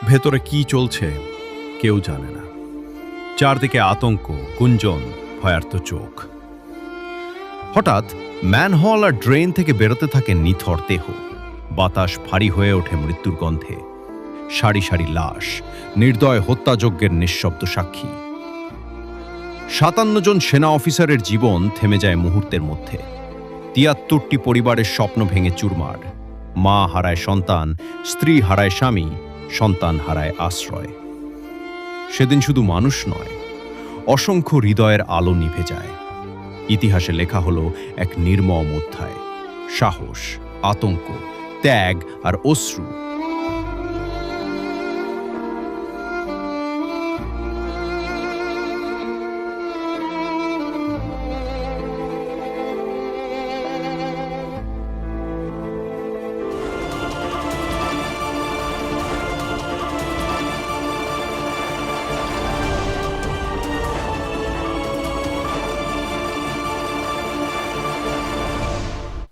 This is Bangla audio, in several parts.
ভেতরে কি চলছে কেউ জানে না। চারদিকে আতঙ্ক, গুঞ্জন, ভয়ার্ত চোখ। হঠাৎ ম্যানহোল আর ড্রেন থেকে বেরোতে থাকে নিথর দেহ। বাতাস ভারী হয়ে ওঠে মৃত্যুর গন্ধে। সারি সারি লাশ, নির্দয় হত্যাযজ্ঞের নিঃশব্দ সাক্ষী। ৫৭ জন সেনা অফিসারের জীবন থেমে যায় মুহূর্তের মধ্যে। ৭৩টি পরিবারের স্বপ্ন ভেঙে চুরমার। মা হারায় সন্তান, স্ত্রী হারায় স্বামী, সন্তান হারায় আশ্রয়। সেদিন শুধু মানুষ নয়, অসংখ্য হৃদয়ের আলো নিভে যায়। ইতিহাসে লেখা হলো এক নির্মম অধ্যায়। সাহস, আতঙ্ক, ত্যাগ আর অশ্রু।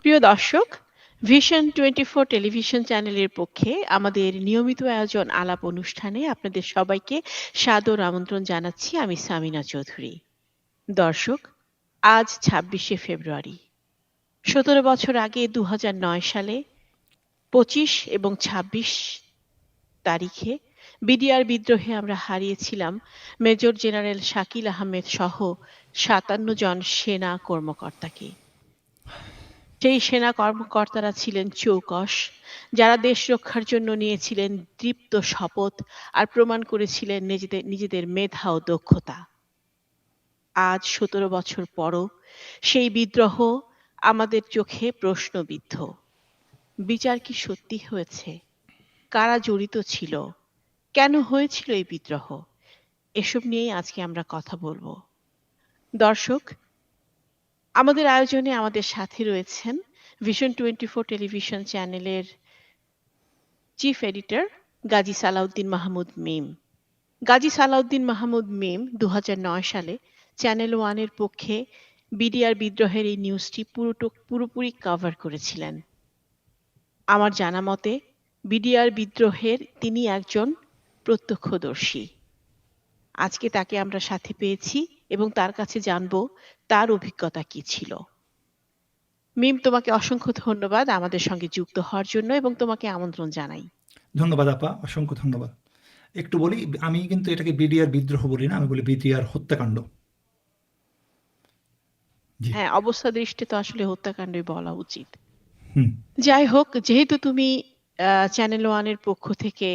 প্রিয় দর্শক, ভিশন 24 টেলিভিশন চ্যানেলের পক্ষে আমাদের নিয়মিত আয়োজন আলাপ অনুষ্ঠানে আপনাদের সবাইকে সাদর আমন্ত্রণ জানাচ্ছি। আমি সামিনা চৌধুরী। দর্শক, আজ ২৬শে ফেব্রুয়ারি। ১৭ বছর আগে ২০০৯ সালে ২৫ এবং ২৬ তারিখে বিডিআর বিদ্রোহে আমরা হারিয়েছিলাম মেজর জেনারেল শাকিল আহমেদ সহ ৫৭ জন সেনা কর্মকর্তাকে। সেই সেনা কর্মকর্তারা ছিলেন চৌকস, যারা দেশ রক্ষার জন্য নিয়েছিলেন দৃপ্ত শপথ আর প্রমাণ করেছিলেন নিজেদের মেধা ও দক্ষতা। আজ ১৭ বছর পরও সেই বিদ্রোহ আমাদের চোখে প্রশ্নবিদ্ধ। বিচার কি সত্যি হয়েছে? কারা জড়িত ছিল? কেন হয়েছিল এই বিদ্রোহ? এসব নিয়েই আজকে আমরা কথা বলবো। দর্শক, আমাদের আয়োজনে আমাদের সাথে রয়েছেন ভিশন 24 টেলিভিশন চ্যানেলের চিফ এডিটর গাজী সালাউদ্দিন মাহমুদ মিম। গাজী সালাউদ্দিন মাহমুদ মিম ২০০৯ সালে চ্যানেল ওয়ানের পক্ষে বিডিআর বিদ্রোহের এই নিউজটি পুরোপুরি কভার করেছিলেন। আমার জানা মতে বিডিআর বিদ্রোহের তিনি একজন প্রত্যক্ষদর্শী। আজকে তাকে আমরা সাথে পেয়েছি এবং তার কাছে জানবো তার অভিজ্ঞতা কি ছিল। মিম, তোমাকে অসংখ্য ধন্যবাদ আমাদের সঙ্গে যুক্ত হওয়ার জন্য এবং তোমাকে আমন্ত্রণ জানাই। ধন্যবাদ আপা, অসংখ্য ধন্যবাদ। একটু বলি, আমি কিন্তু এটাকে বিডিআর বিদ্রোহ বলি না, আমি বলি বিডিআর হত্যাকাণ্ড। হ্যাঁ, অবস্থা দৃষ্টি তো আসলে হত্যাকাণ্ডই বলা উচিত। হুম। যাই হোক, যেহেতু তুমি চ্যানেল ওয়ানের পক্ষ থেকে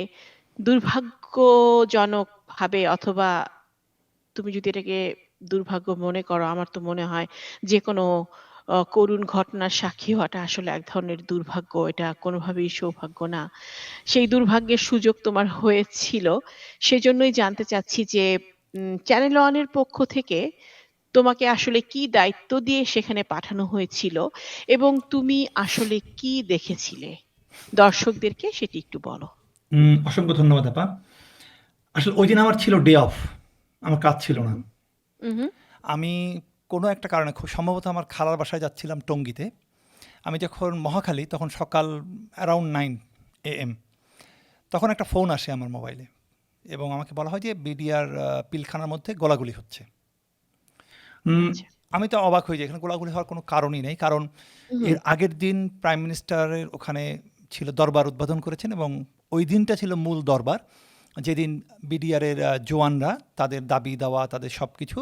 দুর্ভাগ্যজনক ভাবে, অথবা তুমি যদি এটাকে দুর্ভাগ্য মনে করো, আমার তো মনে হয় যে কোনো করুণ ঘটনার সাক্ষী হওয়াটা আসলে এক ধরনের দুর্ভাগ্য, এটা কোনোভাবেই সৌভাগ্য না। সেই দুর্ভাগ্যের সুযোগ তোমার হয়েছিল। সেজন্যই জানতে চাচ্ছি যে চ্যানেল ওয়ানের পক্ষ থেকে তোমাকে আসলে কি দায়িত্ব দিয়ে সেখানে পাঠানো হয়েছিল এবং তুমি আসলে কি দেখেছিলে? দর্শকদেরকে সেটি একটু বলো। অসংখ্য ধন্যবাদ আপা। আসলে ওই দিন আমার ছিল ডে অফ, আমার কাজ ছিল না। আমি কোনো একটা কারণে, খুব সম্ভবত আমার খালার বাসায় যাচ্ছিলাম টঙ্গীতে। আমি যখন মহাখালী, তখন সকাল অ্যারাউন্ড 9 AM, তখন একটা ফোন আসে আমার মোবাইলে এবং আমাকে বলা হয় যে বিডিআর পিলখানার মধ্যে গোলাগুলি হচ্ছে। আমি তো অবাক হয়ে যাই, এখানে গোলাগুলি হওয়ার কোনো কারণই নেই, কারণ এর আগের দিন প্রাইম মিনিস্টারের ওখানে ছিল দরবার উদ্বোধন করেছেন এবং ওই দিনটা ছিল মূল দরবার, যেদিন বিডিআরের জওয়ানরা তাদের দাবি দাওয়া, তাদের সব কিছু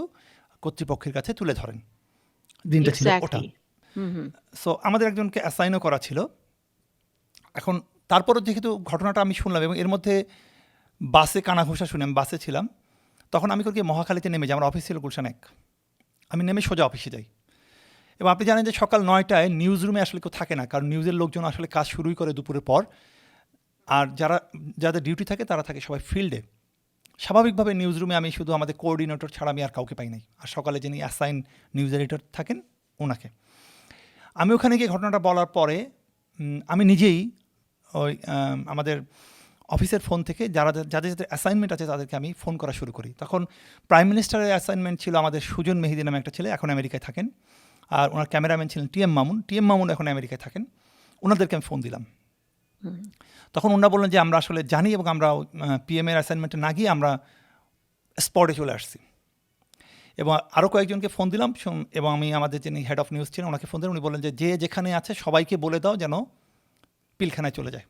কর্তৃপক্ষের কাছে তুলে ধরেন। দিনটা ছিল ওটা। সো আমাদের একজনকে অ্যাসাইনও করা ছিল। এখন তারপরও যেহেতু ঘটনাটা আমি শুনলাম এবং এর মধ্যে বাসে কানাঘোষা শুনে, আমি বাসে ছিলাম, তখন আমি করি মহাখালীতে নেমে যাই। আমার অফিস ছিল গুলশান ১। আমি নেমে সোজা অফিসে যাই এবং আপনি জানেন যে সকাল ৯টায় নিউজ রুমে আসলে কেউ থাকে না, কারণ নিউজের লোকজন আসলে কাজ শুরুই করে দুপুরের পর, আর যাদের ডিউটি থাকে তারা থাকে সবাই ফিল্ডে। স্বাভাবিকভাবে নিউজ রুমে আমি শুধু আমাদের কোঅর্ডিনেটর ছাড়া আমি আর কাউকে পাই নাই, আর সকালে যিনি অ্যাসাইন নিউজ এডিটর থাকেন ওনাকে। আমি ওখানে গিয়ে ঘটনাটা বলার পরে আমি নিজেই ওই আমাদের অফিসের ফোন থেকে যাদের যাদের অ্যাসাইনমেন্ট আছে তাদেরকে আমি ফোন করা শুরু করি। তখন প্রাইম মিনিস্টারের অ্যাসাইনমেন্ট ছিল আমাদের সুজন মেহেদি নামে একটা ছেলে, এখন আমেরিকায় থাকেন, আর ওনার ক্যামেরাম্যান ছিলেন টিএম মামুন এখন আমেরিকায় থাকেন। ওনাদেরকে আমি ফোন দিলাম হুম। তখন ওনারা বললেন যে আমরা আসলে জানি এবং আমরা পিএম এর অ্যাসাইনমেন্টে না গিয়ে আমরা স্পটে চলে আসছি। এবং আরও কয়েকজনকে ফোন দিলাম এবং আমি আমাদের যিনি হেড অফ নিউজ ছিলেন ওনাকে ফোন দিলাম, উনি বললেন যে যে যেখানে আছে সবাইকে বলে দাও যেন পিলখানায় চলে যায়।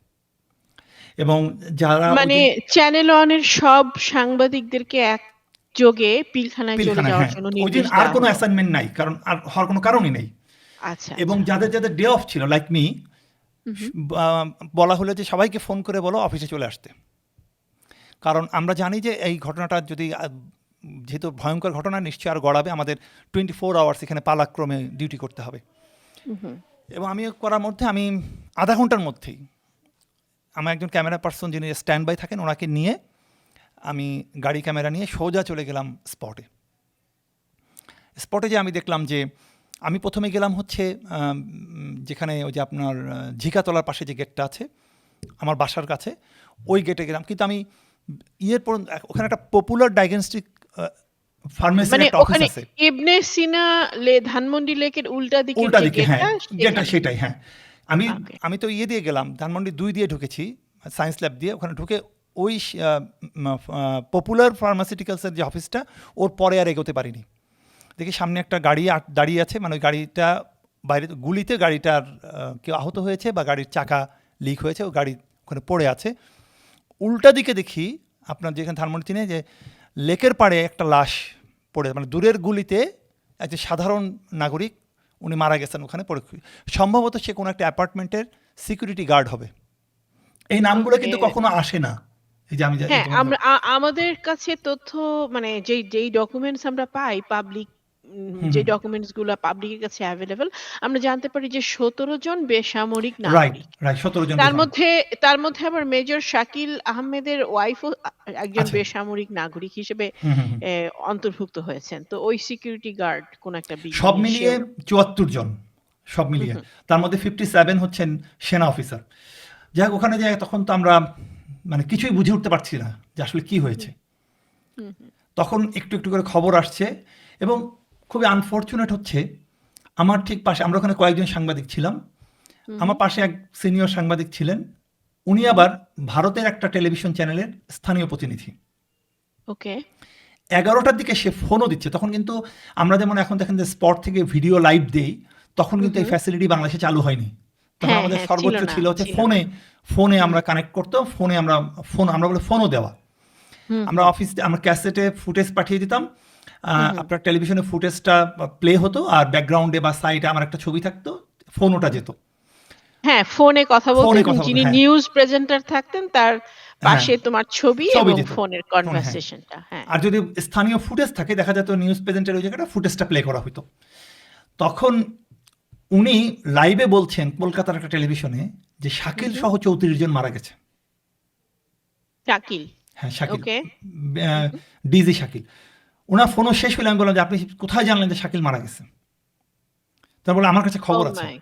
এবং যারা ওই মানে দিন চ্যানেল ওয়ানের সব সাংবাদিকদেরকে একযোগে পিলখানায় চলে পিলখানায়, যাওয়ার হ্যাঁ, জন্য ওই দিন নির্দেশ আর দেওয়া কোনো হলো। অ্যাসাইনমেন্ট নাই, কারণ আর হওয়ার কোনো কারণই নেই। আচ্ছা, এবং আচ্ছা। যাদের যাদের ডে অফ ছিল লাইক মি, হুম। বলা হলো যে সবাইকে ফোন করে বলো অফিসে চলে আসতে। কারণ আমরা জানি যে এই ঘটনাটা যদি যেহেতু ভয়ঙ্কর ঘটনা নিশ্চয়ই আর গড়াবে, আমাদের 24 আওয়ার্স এখানে পালাক্রমে ডিউটি করতে হবে। হুম। এবং আমি করার মধ্যে আমি আধা ঘন্টার মধ্যেই আমার একজন ক্যামেরা পার্সন যিনি স্ট্যান্ড বাই থাকেন ওনাকে নিয়ে আমি গাড়ি ক্যামেরা নিয়ে সোজা চলে গেলাম স্পটে। স্পটে যে আমি দেখলাম যে আমি প্রথমে গেলাম হচ্ছে যেখানে ওই যে আপনার ঝিকাতলার পাশে যে গেটটা আছে আমার বাসার কাছে, ওই গেটে গেলাম। কিন্তু আমি ওখানে একটা পপুলার ডায়াগনস্টিক ফার্মেসির মানে একটা অফিস ওখানে আছে ইবনে সিনা ধানমন্ডি লেকের উল্টা দিকের উল্টা যে দিকে, হ্যাঁ, গেটটা গেটটা সেখানে। সেটাই, হ্যাঁ। আমি ওকে। আমি তো দিয়ে গেলাম ধানমন্ডি 2 দিয়ে ঢুকেছি, সায়েন্স ল্যাব দিয়ে। ওখানে ঢুকে ওই পপুলার ফার্মাসিউটিক্যালসের যে অফিসটা ওর পরে আর এগোতে পারিনি। দেখি সামনে একটা গাড়ি দাঁড়িয়ে আছে, মানে ওই গাড়িটা বাইরে গুলিতে গাড়িটার কেউ আহত হয়েছে বা গাড়ির চাকা লিক হয়েছে, ও গাড়ি ওখানে পড়ে আছে। উল্টা দিকে দেখি আপনার যেখানে ধানমন্ডি চিনে যে লেকের পাড়ে একটা লাশ পড়ে, মানে দূরের গুলিতে একজন সাধারণ নাগরিক উনি মারা গেছেন ওখানে পড়ে। সম্ভবত সে কোনো একটা অ্যাপার্টমেন্টের সিকিউরিটি গার্ড হবে। এই নামগুলো কিন্তু ওকে। কখনো আসে না। এই যে আমি হ্যাঁ, আমাদের কাছে তথ্য মানে যেই ডকুমেন্টস আমরা পাই পাবলিক, যে ডকুমেন্টস গুলা পাবলিকের কাছে অ্যাভেলেবল, আমরা জানতে পারি যে ১৭ জন বেসামরিক রাইট, নাগরিক। রাইট, ১৭ জন তার বেসামরিক মধ্যে তার মধ্যে আবার মেজর শাকিল আহমেদের ওয়াইফও একজন আছে। বেসামরিক নাগরিক হিসেবে অন্তর্ভুক্ত হয়েছেন। তো ওই সিকিউরিটি গার্ড কোন একটা সব বিল্ডিং এ মিলিয়ে সেও। ৭৪ জন সব মিলিয়ে। তার মধ্যে 57 হচ্ছেন সেনা অফিসার। যাই হোক, ওখানে যাই তখন তো আমরা মানে কিছুই বুঝে উঠতে পারছি না যে আসলে কি হয়েছে। তখন একটু একটু করে খবর আসছে এবং খুবই আনফরচুনেট হচ্ছে আমার ঠিক পাশে, আমরা ওখানে কয়েকজন সাংবাদিক ছিলাম, আমার পাশে এক সিনিয়র সাংবাদিক ছিলেন, উনি আবার ভারতের একটা টেলিভিশন চ্যানেলের স্থানীয় প্রতিনিধি। ওকে। 11টার দিকে সে ফোনও দিচ্ছে। তখন কিন্তু আমরা যেমন এখন দেখেন যে স্পট থেকে ভিডিও লাইভ দেই, তখন কিন্তু এই ফ্যাসিলিটি বাংলাদেশে চালু হয়নি। তখন হ্যাঁ, আমাদের হ্যাঁ, ছিল সর্বোচ্চ না, ছিল হচ্ছে ছিল ফোনে, না। ফোনে আমরা কানেক্ট করতাম, ফোনে আমরা বলে ফোনও দেওয়া। আমরা আমরা ক্যাসেটে ফুটেজ পাঠিয়ে দিতাম, আপনার টেলিভিশনে ফুটেজটা প্লে হতো আর ব্যাকগ্রাউন্ডে বা সাইডে আমার একটা ছবি থাকতো, ফোনটা যেত। হ্যাঁ, ফোনে কথা বলতো ফোনে এবং কথা বলতো, যিনি হ্যাঁ, নিউজ প্রেজেন্টার থাকতেন তার হ্যাঁ, পাশে তোমার ছবি ছবি এবং যেত ফোনের ফোনে, হ্যাঁ। কনভারসেশনটা। হ্যাঁ। আর যদি স্থানীয় ফুটেজ থাকে দেখা যেত নিউজ প্রেজেন্টের ওই জায়গাটা ফুটেজটা প্লে করা হতো। তখন উনি লাইভে বলছেন কলকাতার একটা টেলিভিশনে যে শাকিল সহ 34 জন মারা গেছে। শাকিল। হ্যাঁ, শাকিল, ওকে। ডিজি শাকিল। ওনার ফোনও শেষ হলে আমি বললাম যে আপনি কোথায় জানলেন যে শাকিল মারা গেছে? তার বলে আমার কাছে ও খবর আছে। মাই।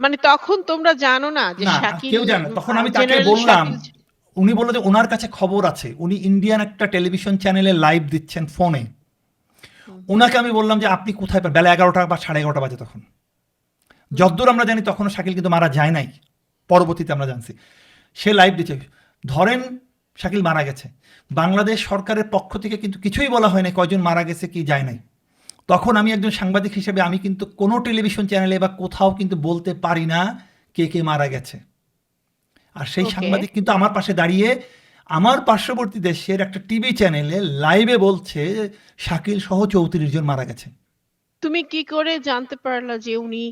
মানে তখন তোমরা জানো না যে না, শাকিল কেউ জানে না। তখন আমি তাকে জেনারেল বললাম, শাকিল। উনি বলল যে ওনার কাছে খবর আছে, উনি ইন্ডিয়ান একটা টেলিভিশন চ্যানেলে লাইভ দিচ্ছেন ফোনে। ওনাকে আমি বললাম যে আপনি কোথায় বেলা 11টা বা 11:30 বাজে তখন। যদ্দূর আমরা জানি তখনও শাকিল কিন্তু মারা যায় নাই, পরবর্তীতে আমরা জানছি। সে লাইভ দিচ্ছে, ধরেন শাকিল মারা গেছে, বাংলাদেশ সরকারের পক্ষ থেকে কিন্তু কিছুই বলা হয় না কয়জন মারা গেছে কি যায় নাই। তখন আমি একজন সাংবাদিক হিসেবে আমি কিন্তু কোনো টেলিভিশন চ্যানেলে বা কোথাও কিন্তু বলতে পারি না কে কে মারা গেছে। আর সেই ওকে। সাংবাদিক কিন্তু আমার পাশে দাঁড়িয়ে আমার পার্শ্ববর্তী দেশের একটা টিভি চ্যানেলে লাইভে বলছে শাকিল সহ 34 জন মারা গেছে। তুমি কি করে জানতে পারলা যে উনি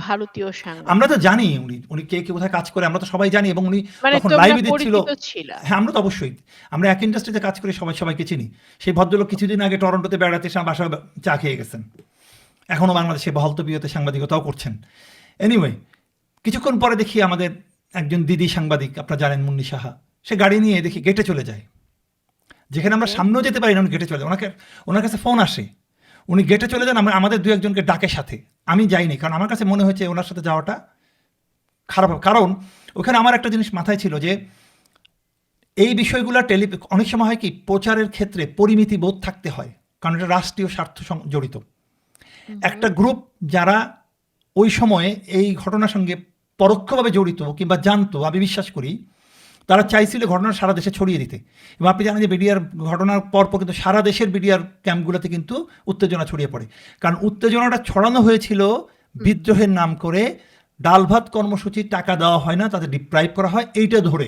ভারতীয় সাংবাদিক? আমরা তো জানি উনি উনি কে কে কোথায় কাজ করে, আমরা তো সবাই জানি। এবং উনি মানে তখন তোমরা লাইভে দিচ্ছিল। পরিচিত ছিলা? হ্যাঁ, আমরা তো অবশ্যই, আমরা এক ইন্ডাস্ট্রিতে কাজ করি, সবাইকে চিনি। সেই ভদ্রলোক কিছুদিন আগে টরন্টোতে বেড়াতে এসে বাসায় চা খেয়ে গেছেন, এখনও বাংলাদেশে বহলতবিয়তে সাংবাদিকতাও করছেন। এনিওয়ে, কিছুক্ষণ পরে দেখি আমাদের একজন দিদি সাংবাদিক, আপনারা জানেন মুন্নি সাহা, সে গাড়ি নিয়ে দেখি গেটে চলে যায়, যেখানে আমরা সামনেও যেতে পারি না, উনি গেটে চলে যায়। ওনার কাছে ফোন আসে, উনি গেটে চলে যান, আমাদের দু একজনকে ডাকে সাথে। আমি যাইনি, কারণ আমার কাছে মনে হয়েছে ওনার সাথে যাওয়াটা খারাপ হবে। কারণ ওখানে আমার একটা জিনিস মাথায় ছিল যে এই বিষয়গুলো অনেক সময় হয় কি প্রচারের ক্ষেত্রে পরিমিতি বোধ থাকতে হয়, কারণ এটা রাষ্ট্রীয় স্বার্থ জড়িত। একটা গ্রুপ যারা ওই সময়ে এই ঘটনার সঙ্গে পরোক্ষভাবে জড়িত কিংবা জানতো, আমি বিশ্বাস করি তারা চাইছিল ঘটনা সারা দেশে ছড়িয়ে দিতে। এবং আপনি জানেন যে বিডিআর ঘটনার পরপর কিন্তু সারা দেশের বিডিআর ক্যাম্পগুলোতে কিন্তু উত্তেজনা ছড়িয়ে পড়ে, কারণ উত্তেজনাটা ছড়ানো হয়েছিল বিদ্রোহের নাম করে। ডাল ভাত কর্মসূচির টাকা দেওয়া হয় না, তাদের ডিপ্রাইভ করা হয়, এইটা ধরে।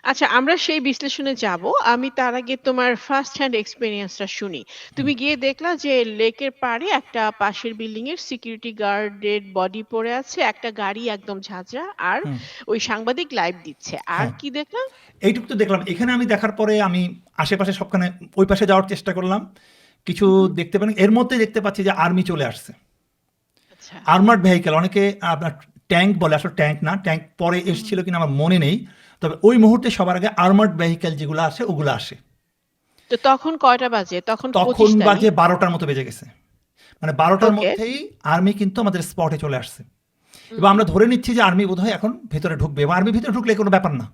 আচ্ছা, আমরা সেই বিশ্লেষণে যাব। আমি তার আগে তোমার ফার্স্ট হ্যান্ড এক্সপেরিয়েন্সটা শুনি। তুমি গিয়ে দেখলা যে লেকের পাড়ে একটা পাশের বিল্ডিং এর সিকিউরিটি গার্ডের বডি পড়ে আছে, একটা গাড়ি একদম ঝাঁঝরা, আর হুম, ওই সাংবাদিক লাইভ দিচ্ছে। আর হ্যাঁ, কি দেখলা? এইটুকু তো দেখলাম। এখানে আমি দেখার পরে আমি আশেপাশে সবখানে ওই পাশে যাওয়ার চেষ্টা করলাম, কিছু হুম, দেখতে পারেন। এর মধ্যে দেখতে পাচ্ছি যে আর্মি চলে আসছে, আচ্ছা, আর্মার্ড ভেহিকেল, অনেকে আপনার ট্যাঙ্ক বলে, আসলে ট্যাঙ্ক না, ট্যাঙ্ক পরে হুম, এসেছিল কিনা আমার মনে নেই, তবে ওই মুহূর্তে সবার আগে আর্মার্ড ভেহিকেল যেগুলো আসে ওগুলো আসে। তো তখন কয়টা বাজে? তখন তখন 25 তারিখ। বাজে 12টার মতো বেজে গেছে। মানে 12টার ওকে। মধ্যেই আর্মি কিন্তু আমাদের স্পটে চলে আসছে, এবং হুম, আমরা ধরে নিচ্ছি যে আর্মি বোধহয় এখন ভেতরে ঢুকবে, এবং আর্মি ভিতরে ঢুকলে কোনো ব্যাপার না।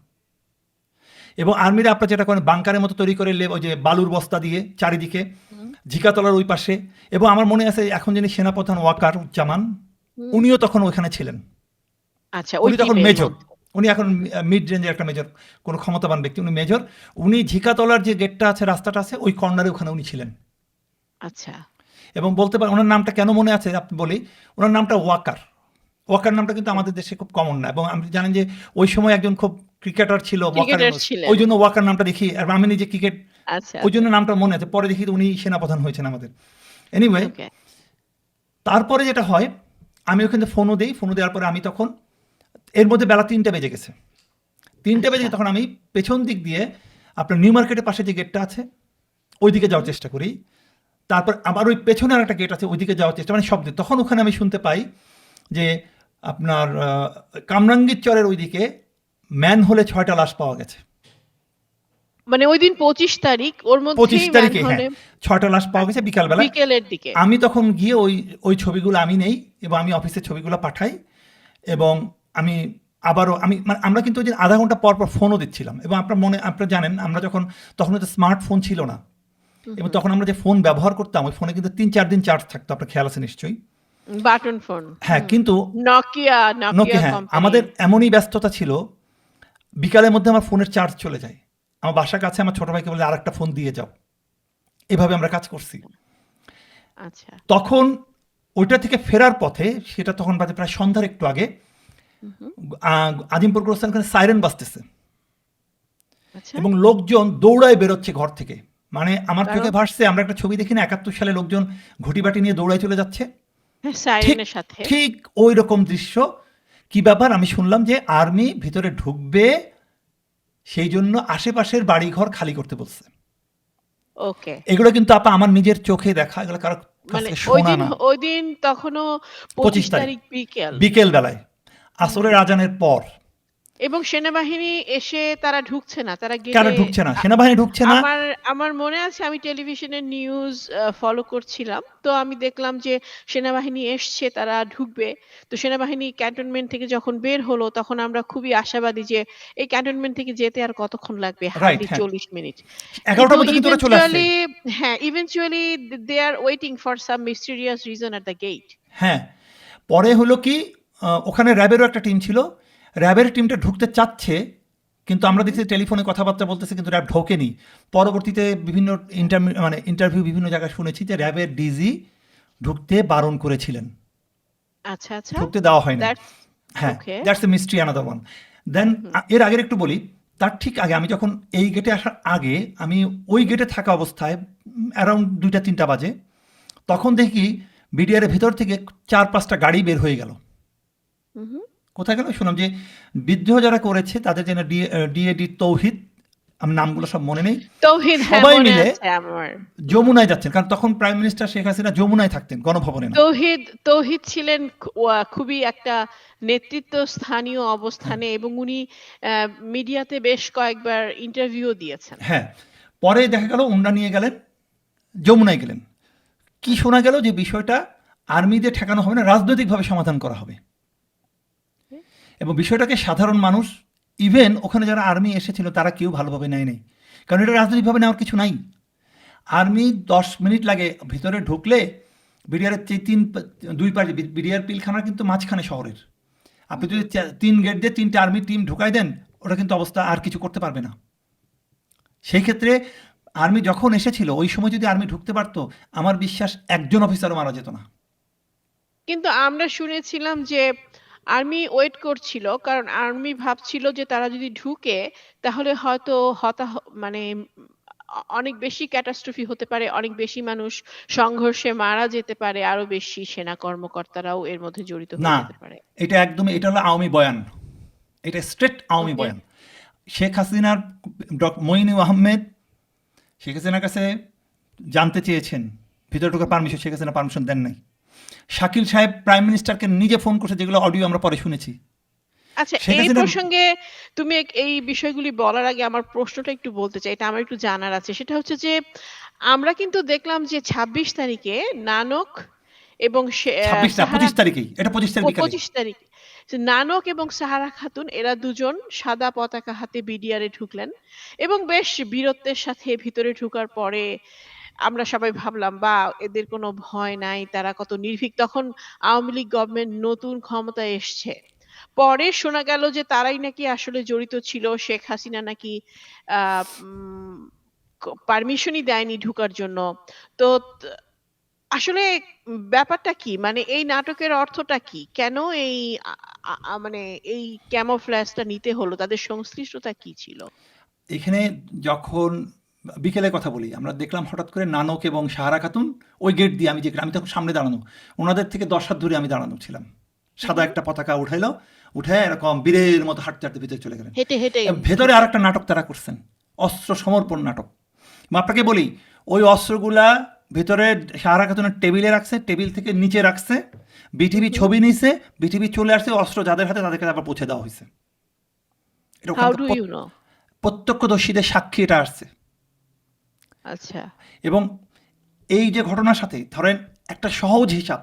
এবং আর্মিরা আপনার যেটা করেন বাংকারের মতো তৈরি করে ওই যে বালুর বস্তা দিয়ে চারিদিকে, হুম, ঝিকাতলার ওই পাশে। এবং আমার মনে আছে এখন যিনি সেনাপ্রধান ওয়াকার জামান, হুম। উনিও তখন ওখানে ছিলেন। আচ্ছা, ওই উনি তখন টিমের মেজর, মধ্যে। উনি এখন মিড রেঞ্জের একটা মেজর, কোনো ক্ষমতাবান ব্যক্তি, উনি মেজর। উনি ঝিকাতলার যে গেটটা আছে, রাস্তাটা আছে, ওই কর্নারে ওখানে উনি ছিলেন। আচ্ছা, এবং বলতে পারেন ওনার নামটা কেন মনে আছে আপনি বলি, ওনার নামটা ওয়াকার। ওয়াকার নামটা কিন্তু আমাদের দেশে খুব কমন না, এবং আপনি জানেন যে ওই সময় একজন খুব ক্রিকেটার ছিল ওয়াকার ক্রিকেটার ইউনুস, ছিলেন। ওই জন্য ওয়াকার নামটা দেখি, আর আমি নিজে ক্রিকেট, আচ্ছা, ওই আচ্ছা। জন্য নামটা মনে আছে। পরে দেখি উনি সেনাপ্রধান হয়েছেন আমাদের। এনিওয়ে, ওকে। তারপরে যেটা হয়, আমি ওখানে ফোনও দিই, ফোনও দেওয়ার পরে আমি তখন, এর মধ্যে বেলা 3টে বেজে গেছে। 3টে বেজে আচ্ছা, তখন আমি পেছন দিক দিয়ে আপনার নিউ মার্কেটের পাশে যে গেটটা আছে ওই দিকে যাওয়ার হুম, চেষ্টা করি। তারপর আবার ওই পেছনে আর একটা গেট আছে, ওইদিকে যাওয়ার চেষ্টা, মানে শব্দ। তখন ওখানে আমি শুনতে পাই যে আপনার কামরাঙ্গীর চরের ওইদিকে ম্যান হলে 6টা লাশ পাওয়া গেছে। মানে ওইদিন 25 তারিখ, ওর 25 মধ্যেই তারিখে, হ্যাঁ, ম্যানহোলে 6টা লাশ পাওয়া গেছে বিকালবেলা। বিকেলের দিকে। আমি তখন গিয়ে ওই ওই ছবিগুলো আমি নেই, এবং আমি অফিসের ছবিগুলো পাঠাই। হুম, এবং আমি আবারও আমি মানে আমরা কিন্তু ওই যে আধা ঘন্টা পর পর ফোনও দিচ্ছিলাম। এবং আপনারা জানেন আমরা যখন, তখন তো স্মার্টফোন ছিল না, হুম, এবং হুম। তখন আমরা যে ফোন ব্যবহার করতাম ওই ফোনে কিন্তু 3-4 দিন চার্জ থাকতো, আপনার খেয়াল আছে নিশ্চয়ই। Button phone. হ্যাঁ, হুম। কিন্তু নকিয়া, নকিয়া হ্যাঁ, কোম্পানি। আমাদের এমনই ব্যস্ততা ছিল, বিকালের মধ্যে আমার ফোনের চার্জ চলে যায়। আমার বাসার কাছে আমার ছোট ভাইকে বলে আরেকটা ফোন দিয়ে যাও। এভাবে আমরা কাজ করছি। আচ্ছা। তখন ওইটা থেকে ফেরার পথে, সেটা তখন বাজে প্রায় সন্ধ্যার একটু আগে, হুম, হুম। আজিমপুর গোরস্থান ওখানে সাইরেন বাজতেছে, আচ্ছা। এবং লোকজন দৌড়ায় বেরোচ্ছে ঘর থেকে। মানে আমার কারণ চোখে ভাসছে, আমরা একটা ছবি দেখি না 71 সালে লোকজন ঘটিবাটি নিয়ে দৌড়ায় চলে যাচ্ছে, হ্যাঁ, ঠিক সাইরেনের সাথে। ঠিক ওই রকম দৃশ্য। কি ব্যাপার, আমি শুনলাম যে আর্মি ভিতরে ঢুকবে, সেই জন্য আশেপাশের বাড়িঘর খালি করতে বলছে। ওকে। এগুলো কিন্তু আপা আমার নিজের চোখে দেখা, এগুলো কারো কাছ মানে থেকে শোনা না। ওইদিন তখনও 25 25 তারিখ তারিখ বিকেল। বিকেল বেলায়, হুম। আসরের আজানের পর। এবং সেনাবাহিনী এসে তারা ঢুকছে না। তারা কেন গেটে ঢুকছে না, আ সেনাবাহিনী ঢুকছে না? আমার আমার মনে আছে আমি টেলিভিশনের নিউজ ফলো করছিলাম। তো আমি দেখলাম যে সেনাবাহিনী এসছে, তারা ঢুকবে। তো সেনাবাহিনী ক্যান্টনমেন্ট থেকে যখন বের হলো তখন আমরা খুবই আশাবাদী যে এই ক্যান্টনমেন্ট থেকে যেতে আর কতক্ষণ লাগবে? রাইট, হার্ডলি হ্যাঁ, 40 মিনিট। 11টার কিন্তু মধ্যে কিন্তু ওরা চলে আসছে। Eventually they are waiting for some mysterious reason at the gate. হ্যাঁ, পরে হলো কি, ওখানে র্যাবেরও একটা টিম ছিল। র্যাবের টিমটা ঢুকতে চাচ্ছে, কিন্তু হুম, আমরা হুম। দেখছি টেলিফোনে কথাবার্তা বলতেছে, কিন্তু র্যাব ঢোকেনি। পরবর্তীতে বিভিন্ন ইন্টারভিউ বিভিন্ন জায়গায় শুনেছি যে র্যাবের ডিজি ঢুকতে বারণ করেছিলেন, আচ্ছা, আচ্ছা। ঢুকতে দেওয়া হয় নাই। দ্যাটস হ্যাঁ, okay. That's a mystery another one. Then hmm, hmm. এর আগের একটু বলি, তার ঠিক আগে আমি যখন এই গেটে আসার আগে, আমি ওই গেটে থাকা অবস্থায় অ্যারাউন্ড 2টা-3টা বাজে, তখন দেখি বিডিআরের ভেতর থেকে 4-5টা গাড়ি বের হয়ে গেল। হুম, হুম। কোথায় গেল শুনলাম যে বিদ্রোহ যারা করেছে তাদের যেন ডিএডি তৌহিদ, আমার নামগুলো সব মনে নেই, তৌহিদ, হ্যাঁ, সবাই মনে মিলে আছে আমার। হুম। যমুনায় যাচ্ছেন, কারণ তখন প্রাইম মিনিস্টার শেখ হাসিনা যমুনায় থাকতেন, গণভবনে না। তৌহিদ ছিলেন খুবই একটা নেতৃত্ব স্থানীয় হ্যাঁ, অবস্থানে, এবং উনি মিডিয়াতে বেশ কয়েকবার ইন্টারভিউ দিয়েছেন। হ্যাঁ, পরে দেখা গেল ওনারা নিয়ে গেলেন, যমুনায় গেলেন। কি আচ্ছা। শোনা গেল যে বিষয়টা আর্মিদের ঠেকানো হবে না, রাজনৈতিকভাবে সমাধান করা হবে। এবং বিষয়টাকে সাধারণ মানুষ, ইভেন ওখানে যারা আর্মি এসেছিল তারা কেউ ভালোভাবে নেয় নাই, কারণ এটা রাজনৈতিকভাবে নেওয়ার কিছু নাই। আর্মি 10 মিনিট লাগে ভিতরে ঢুকলে, বিডিআরের দুই পাশে, বিডিআর পিলখানা কিন্তু মাঝখানে শহরের, আপনি যদি 3 গেট দিয়ে 3টে আর্মি টিম ঢুকাই দেন, ওটা কিন্তু অবস্থা আর কিছু করতে পারবে না। সেই ক্ষেত্রে আর্মি যখন এসেছিল ওই সময় যদি আর্মি ঢুকতে পারতো, আমার বিশ্বাস একজন অফিসারও মারা যেত না। কিন্তু আমরা শুনেছিলাম যে আর্মি ওয়েট করছিল, কারণ আর্মি ভাবছিল যে তারা যদি ঢুকে তাহলে হয়তো মানে অনেক বেশি ক্যাটাস্ট্রফি হতে পারে, অনেক বেশি মানুষ সংঘর্ষে মারা যেতে পারে, আরো বেশি সেনা কর্মকর্তারাও এর মধ্যে জড়িত না, হয়ে যেতে পারে। এটা একদমই, এটা হলো আওয়ামী বয়ান, এটা স্ট্রেট আওয়ামী ওকে। বয়ান। শেখ হাসিনার মঈনুল আহমেদ শেখ হাসিনার কাছে জানতে চেয়েছেন ভিতরে ঢোকার পারমিশন, শেখ হাসিনা পারমিশন দেন নাই। শাকিল সাহেব প্রাইম মিনিস্টারকে নিজে ফোন করছে, যেগুলো অডিও আমরা পরে শুনেছি। আচ্ছা, শেখ এই হাসিনা প্রসঙ্গে তুমি এই বিষয়গুলি বলার আগে আমার প্রশ্নটা একটু বলতে চাই, এটা আমার একটু জানার আছে। সেটা হচ্ছে যে আমরা কিন্তু দেখলাম যে ২৬ তারিখে নানক এবং 26 না, সাহারা 25 তারিখেই, এটা 25 তারিখ বিকালে। ২৫ তারিখ যে নানক এবং সাহারা খাতুন এরা দুজন সাদা পতাকা হাতে বিডিআরে ঢুকলেন এবং বেশ বীরত্বের সাথে ভিতরে ঢুকার পরে আমরা সবাই ভাবলাম, বা এদের কোনো ভয় নাই, তারা কত নির্ভীক। তখন আওয়ামী লীগ গভর্নমেন্ট নতুন ক্ষমতায় এসছে। পরে শোনা গেল যে তারাই নাকি আসলে জড়িত ছিল, শেখ হাসিনা নাকি পারমিশনই দেয়নি ঢুকার জন্য। তো আসলে ব্যাপারটা কি, মানে এই নাটকের অর্থটা কি, কেন এই মানে এই ক্যামোফ্ল্যাজটা নিতে হলো, তাদের সংশ্লিষ্টতা কি ছিল? এখানে যখন বিকেলের কথা বলি, আমরা দেখলাম হঠাৎ করে নানক এবং সাহারা খাতুন ওই গেট দিয়ে, আমি তখন সামনে দাঁড়ানো, ওনাদের থেকে 10 হাত দূরে আমি দাঁড়ানো ছিলাম। সাদা হুম। একটা পতাকা উঠাইলো, উঠে এরকম বীরের মতো হাঁটতে হাঁটতে ভিতরে চলে গেলেন। হেঁটে হেঁটে ভেতরে আর একটা নাটক তারা করছেন, অস্ত্র সমর্পণ নাটক। আমি আপনাকে বলি, ওই অস্ত্রগুলা ভেতরে সাহারা খাতুনের টেবিলে রাখছে, টেবিল থেকে নিচে রাখছে, বিটিভি হুম। ছবি নিছে, বিটিভি চলে আসছে, অস্ত্র যাদের হাতে তাদেরকে আবার পৌঁছে দেওয়া হয়েছে। এটা হাউ ওখানকার ডু ইউ নো? প্রত্যক্ষদর্শীদের সাক্ষী এটা আসছে। আচ্ছা। এবং এই যে ঘটনার সাথে ধরেন একটা সহজ হিসাব,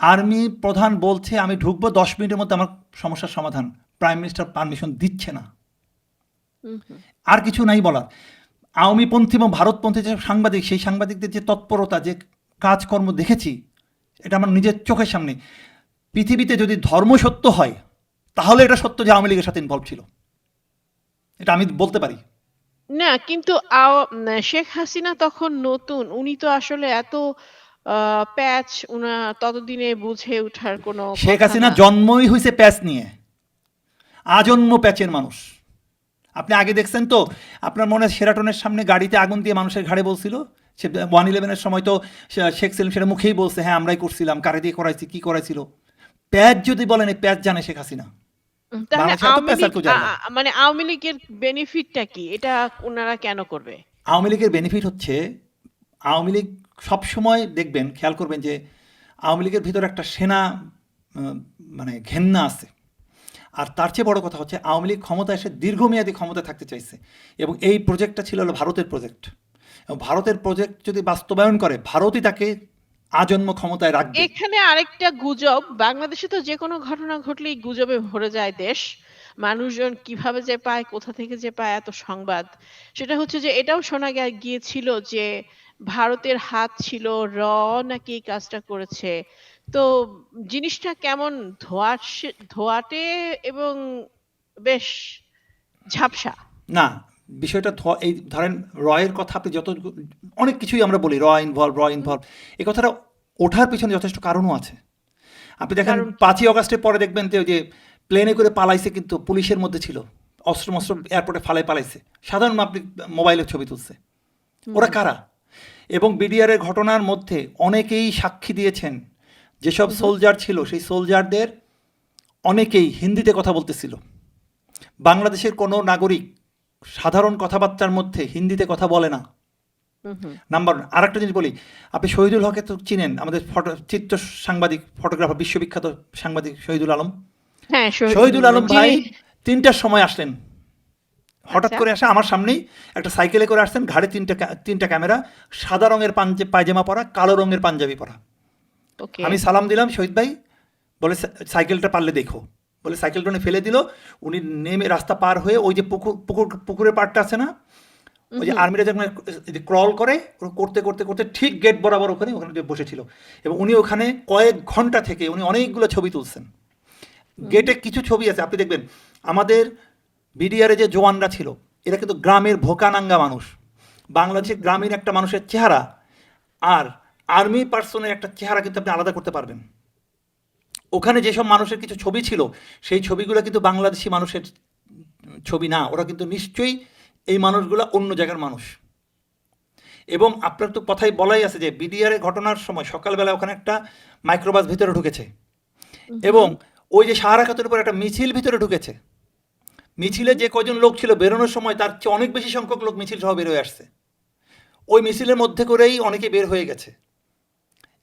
আর্মি প্রধান বলছে আমি ঢুকবো 10 মিনিটের মধ্যে আমার সমস্যার সমাধান, প্রাইম মিনিস্টার পারমিশন দিচ্ছে না, হুম হুম। আর কিছু নাই বলার। আওয়ামীপন্থী এবং ভারতপন্থী যে সাংবাদিক, সেই সাংবাদিকদের যে তৎপরতা, যে কাজকর্ম দেখেছি, এটা আমার নিজের চোখের সামনে। পৃথিবীতে যদি ধর্ম সত্য হয়, তাহলে এটা সত্য যে আওয়ামী লীগের সাথে ইনভলভ ছিল, এটা আমি বলতে পারি। না, কিন্তু শেখ হাসিনা তখন নতুন, উনি তো আসলে এত প্যাচ উনা ততদিনে বুঝে ওঠার কোনো শেখ কথা হাসিনা না। জন্মই হয়েছে প্যাচ নিয়ে, আজন্ম প্যাচের মানুষ। আপনি আগে দেখছেন তো, আপনার মনে হয় সেরাটনের সামনে গাড়িতে আগুন দিয়ে মানুষের ঘাড়ে বলছিল, সে 1/11-এর সময় তো শেখ সেলিম সেটা মুখেই বলছে, হ্যাঁ আমরাই করছিলাম, কারে দিয়ে করাইছি, কি করাইছিল। প্যাচ যদি বলেন, এই প্যাচ জানে শেখ হাসিনা। তাহলে বাংলাদেশে এত আওয়ামী প্যাচ আর লীগ কেউ জানে না। মানে আওয়ামী লীগের বেনিফিটটা কি, এটা ওনারা কেন করবে? আওয়ামী লীগের বেনিফিট হচ্ছে, আওয়ামী লীগ সবসময় দেখবেন, খেয়াল করবেন যে আওয়ামী লীগের ভিতরে একটা সেনা মানে ঘেন্না আছে। আর তার চেয়ে বড় কথা হচ্ছে, আওয়ামী লীগ ক্ষমতা এসে দীর্ঘমেয়াদী ক্ষমতায় থাকতে চাইছে, এবং এই প্রজেক্টটা ছিল হলো ভারতের প্রজেক্ট। এবং ভারতের প্রজেক্ট যদি বাস্তবায়ন করে, ভারতই তাকে আজন্ম ক্ষমতায় রাখবে। এখানে আরেকটা গুজব, বাংলাদেশে তো যে কোনো ঘটনা ঘটলেই গুজবে ভরে যায় দেশ, মানুষজন কিভাবে যে পায়, কোথা থেকে যে পায় এত সংবাদ। সেটা হচ্ছে যে এটাও শোনা গিয়েছিল যে ভারতের হাত ছিল, র নাকি এই কাজটা করেছে। তো জিনিসটা কেমন ধোঁয়াটে এবং বেশ ঝাপসা। না, বিষয়টা এই ধরেন রয়ের কথা, আপনি যত অনেক কিছুই আমরা বলি, র ইনভলভ, এই কথাটা ওঠার পিছনে যথেষ্ট কারণও আছে। আপনি দেখেন কারণ 5ই অগাস্টের পরে দেখবেন যে প্লেনে করে পালাইছে, কিন্তু পুলিশের মধ্যে ছিল, অস্ত্র এয়ারপোর্টে পালাইছে, সাধারণ আপনি মোবাইলের ছবি তুলছে। ওরা কারা? এবং বিডিআরের ঘটনার মধ্যে অনেকেই সাক্ষী দিয়েছেন, যেসব সোলজার ছিল সেই সোলজারদের অনেকেই হিন্দিতে কথা বলতেছিল। বাংলাদেশের কোনো নাগরিক সাধারণ কথাবার্তার মধ্যে হিন্দিতে কথা বলে না, নাম্বার 1। আর একটা জিনিস বলি, আপনি শহীদুল হককে তো চিনেন, আমাদের চিত্র সাংবাদিক, ফটোগ্রাফার, বিশ্ববিখ্যাত সাংবাদিক শহীদুল আলম। হ্যাঁ, শহীদুল আলম ভাই 3টার সময় আসলেন, হঠাৎ আচ্ছা। করে আসে আমার সামনেই, একটা সাইকেলে করে আসছেন, ঘাড়ে তিনটা ক্যামেরা, সাদা রঙের পায়জামা পরা, কালো রঙের পাঞ্জাবি পরা। ওকে। আমি সালাম দিলাম, শহীদ ভাই, বলে সাইকেলটা পারলে দেখো, বলে সাইকেলটা উনি ফেলে দিল। উনি নেমে রাস্তা পার হয়ে ওই যে পুকুরের পাড়টা আছে না, ওই যে আর্মিরা যখন ক্রল করে, করতে করতে করতে ঠিক গেট বরাবর ওখানে বসেছিল, এবং উনি ওখানে কয়েক ঘন্টা থেকে উনি অনেকগুলো ছবি তুলছেন। গেটে কিছু ছবি আছে, আপনি দেখবেন আমাদের বিডিআরে যে জওয়ানরা ছিল এরা কিন্তু গ্রামের ভোকানাঙ্গা মানুষ। বাংলাদেশের গ্রামীণ একটা মানুষের চেহারা আর আর্মি পার্সনের একটা চেহারা কিন্তু আপনি আলাদা করতে পারবেন। ওখানে যেসব মানুষের কিছু ছবি ছিল সেই ছবিগুলো কিন্তু বাংলাদেশি মানুষের ছবি না, ওরা কিন্তু নিশ্চয়ই এই মানুষগুলো অন্য জায়গার মানুষ। এবং আপনার তো কথাই বলাই আছে যে বিডিআরের ঘটনার সময় সকালবেলা ওখানে একটা মাইক্রোবাস ভিতরে ঢুকেছে এবং ওই যে সাহারা খাতুনের উপর একটা মিছিল ভিতরে ঢুকেছে। মিছিলে যে কজন লোক ছিল বেরোনোর সময় তার চেয়ে অনেক বেশি সংখ্যক লোক মিছিল সহ বের হয়ে আসছে। ওই মিছিলের মধ্যে করেই অনেকে বের হয়ে গেছে।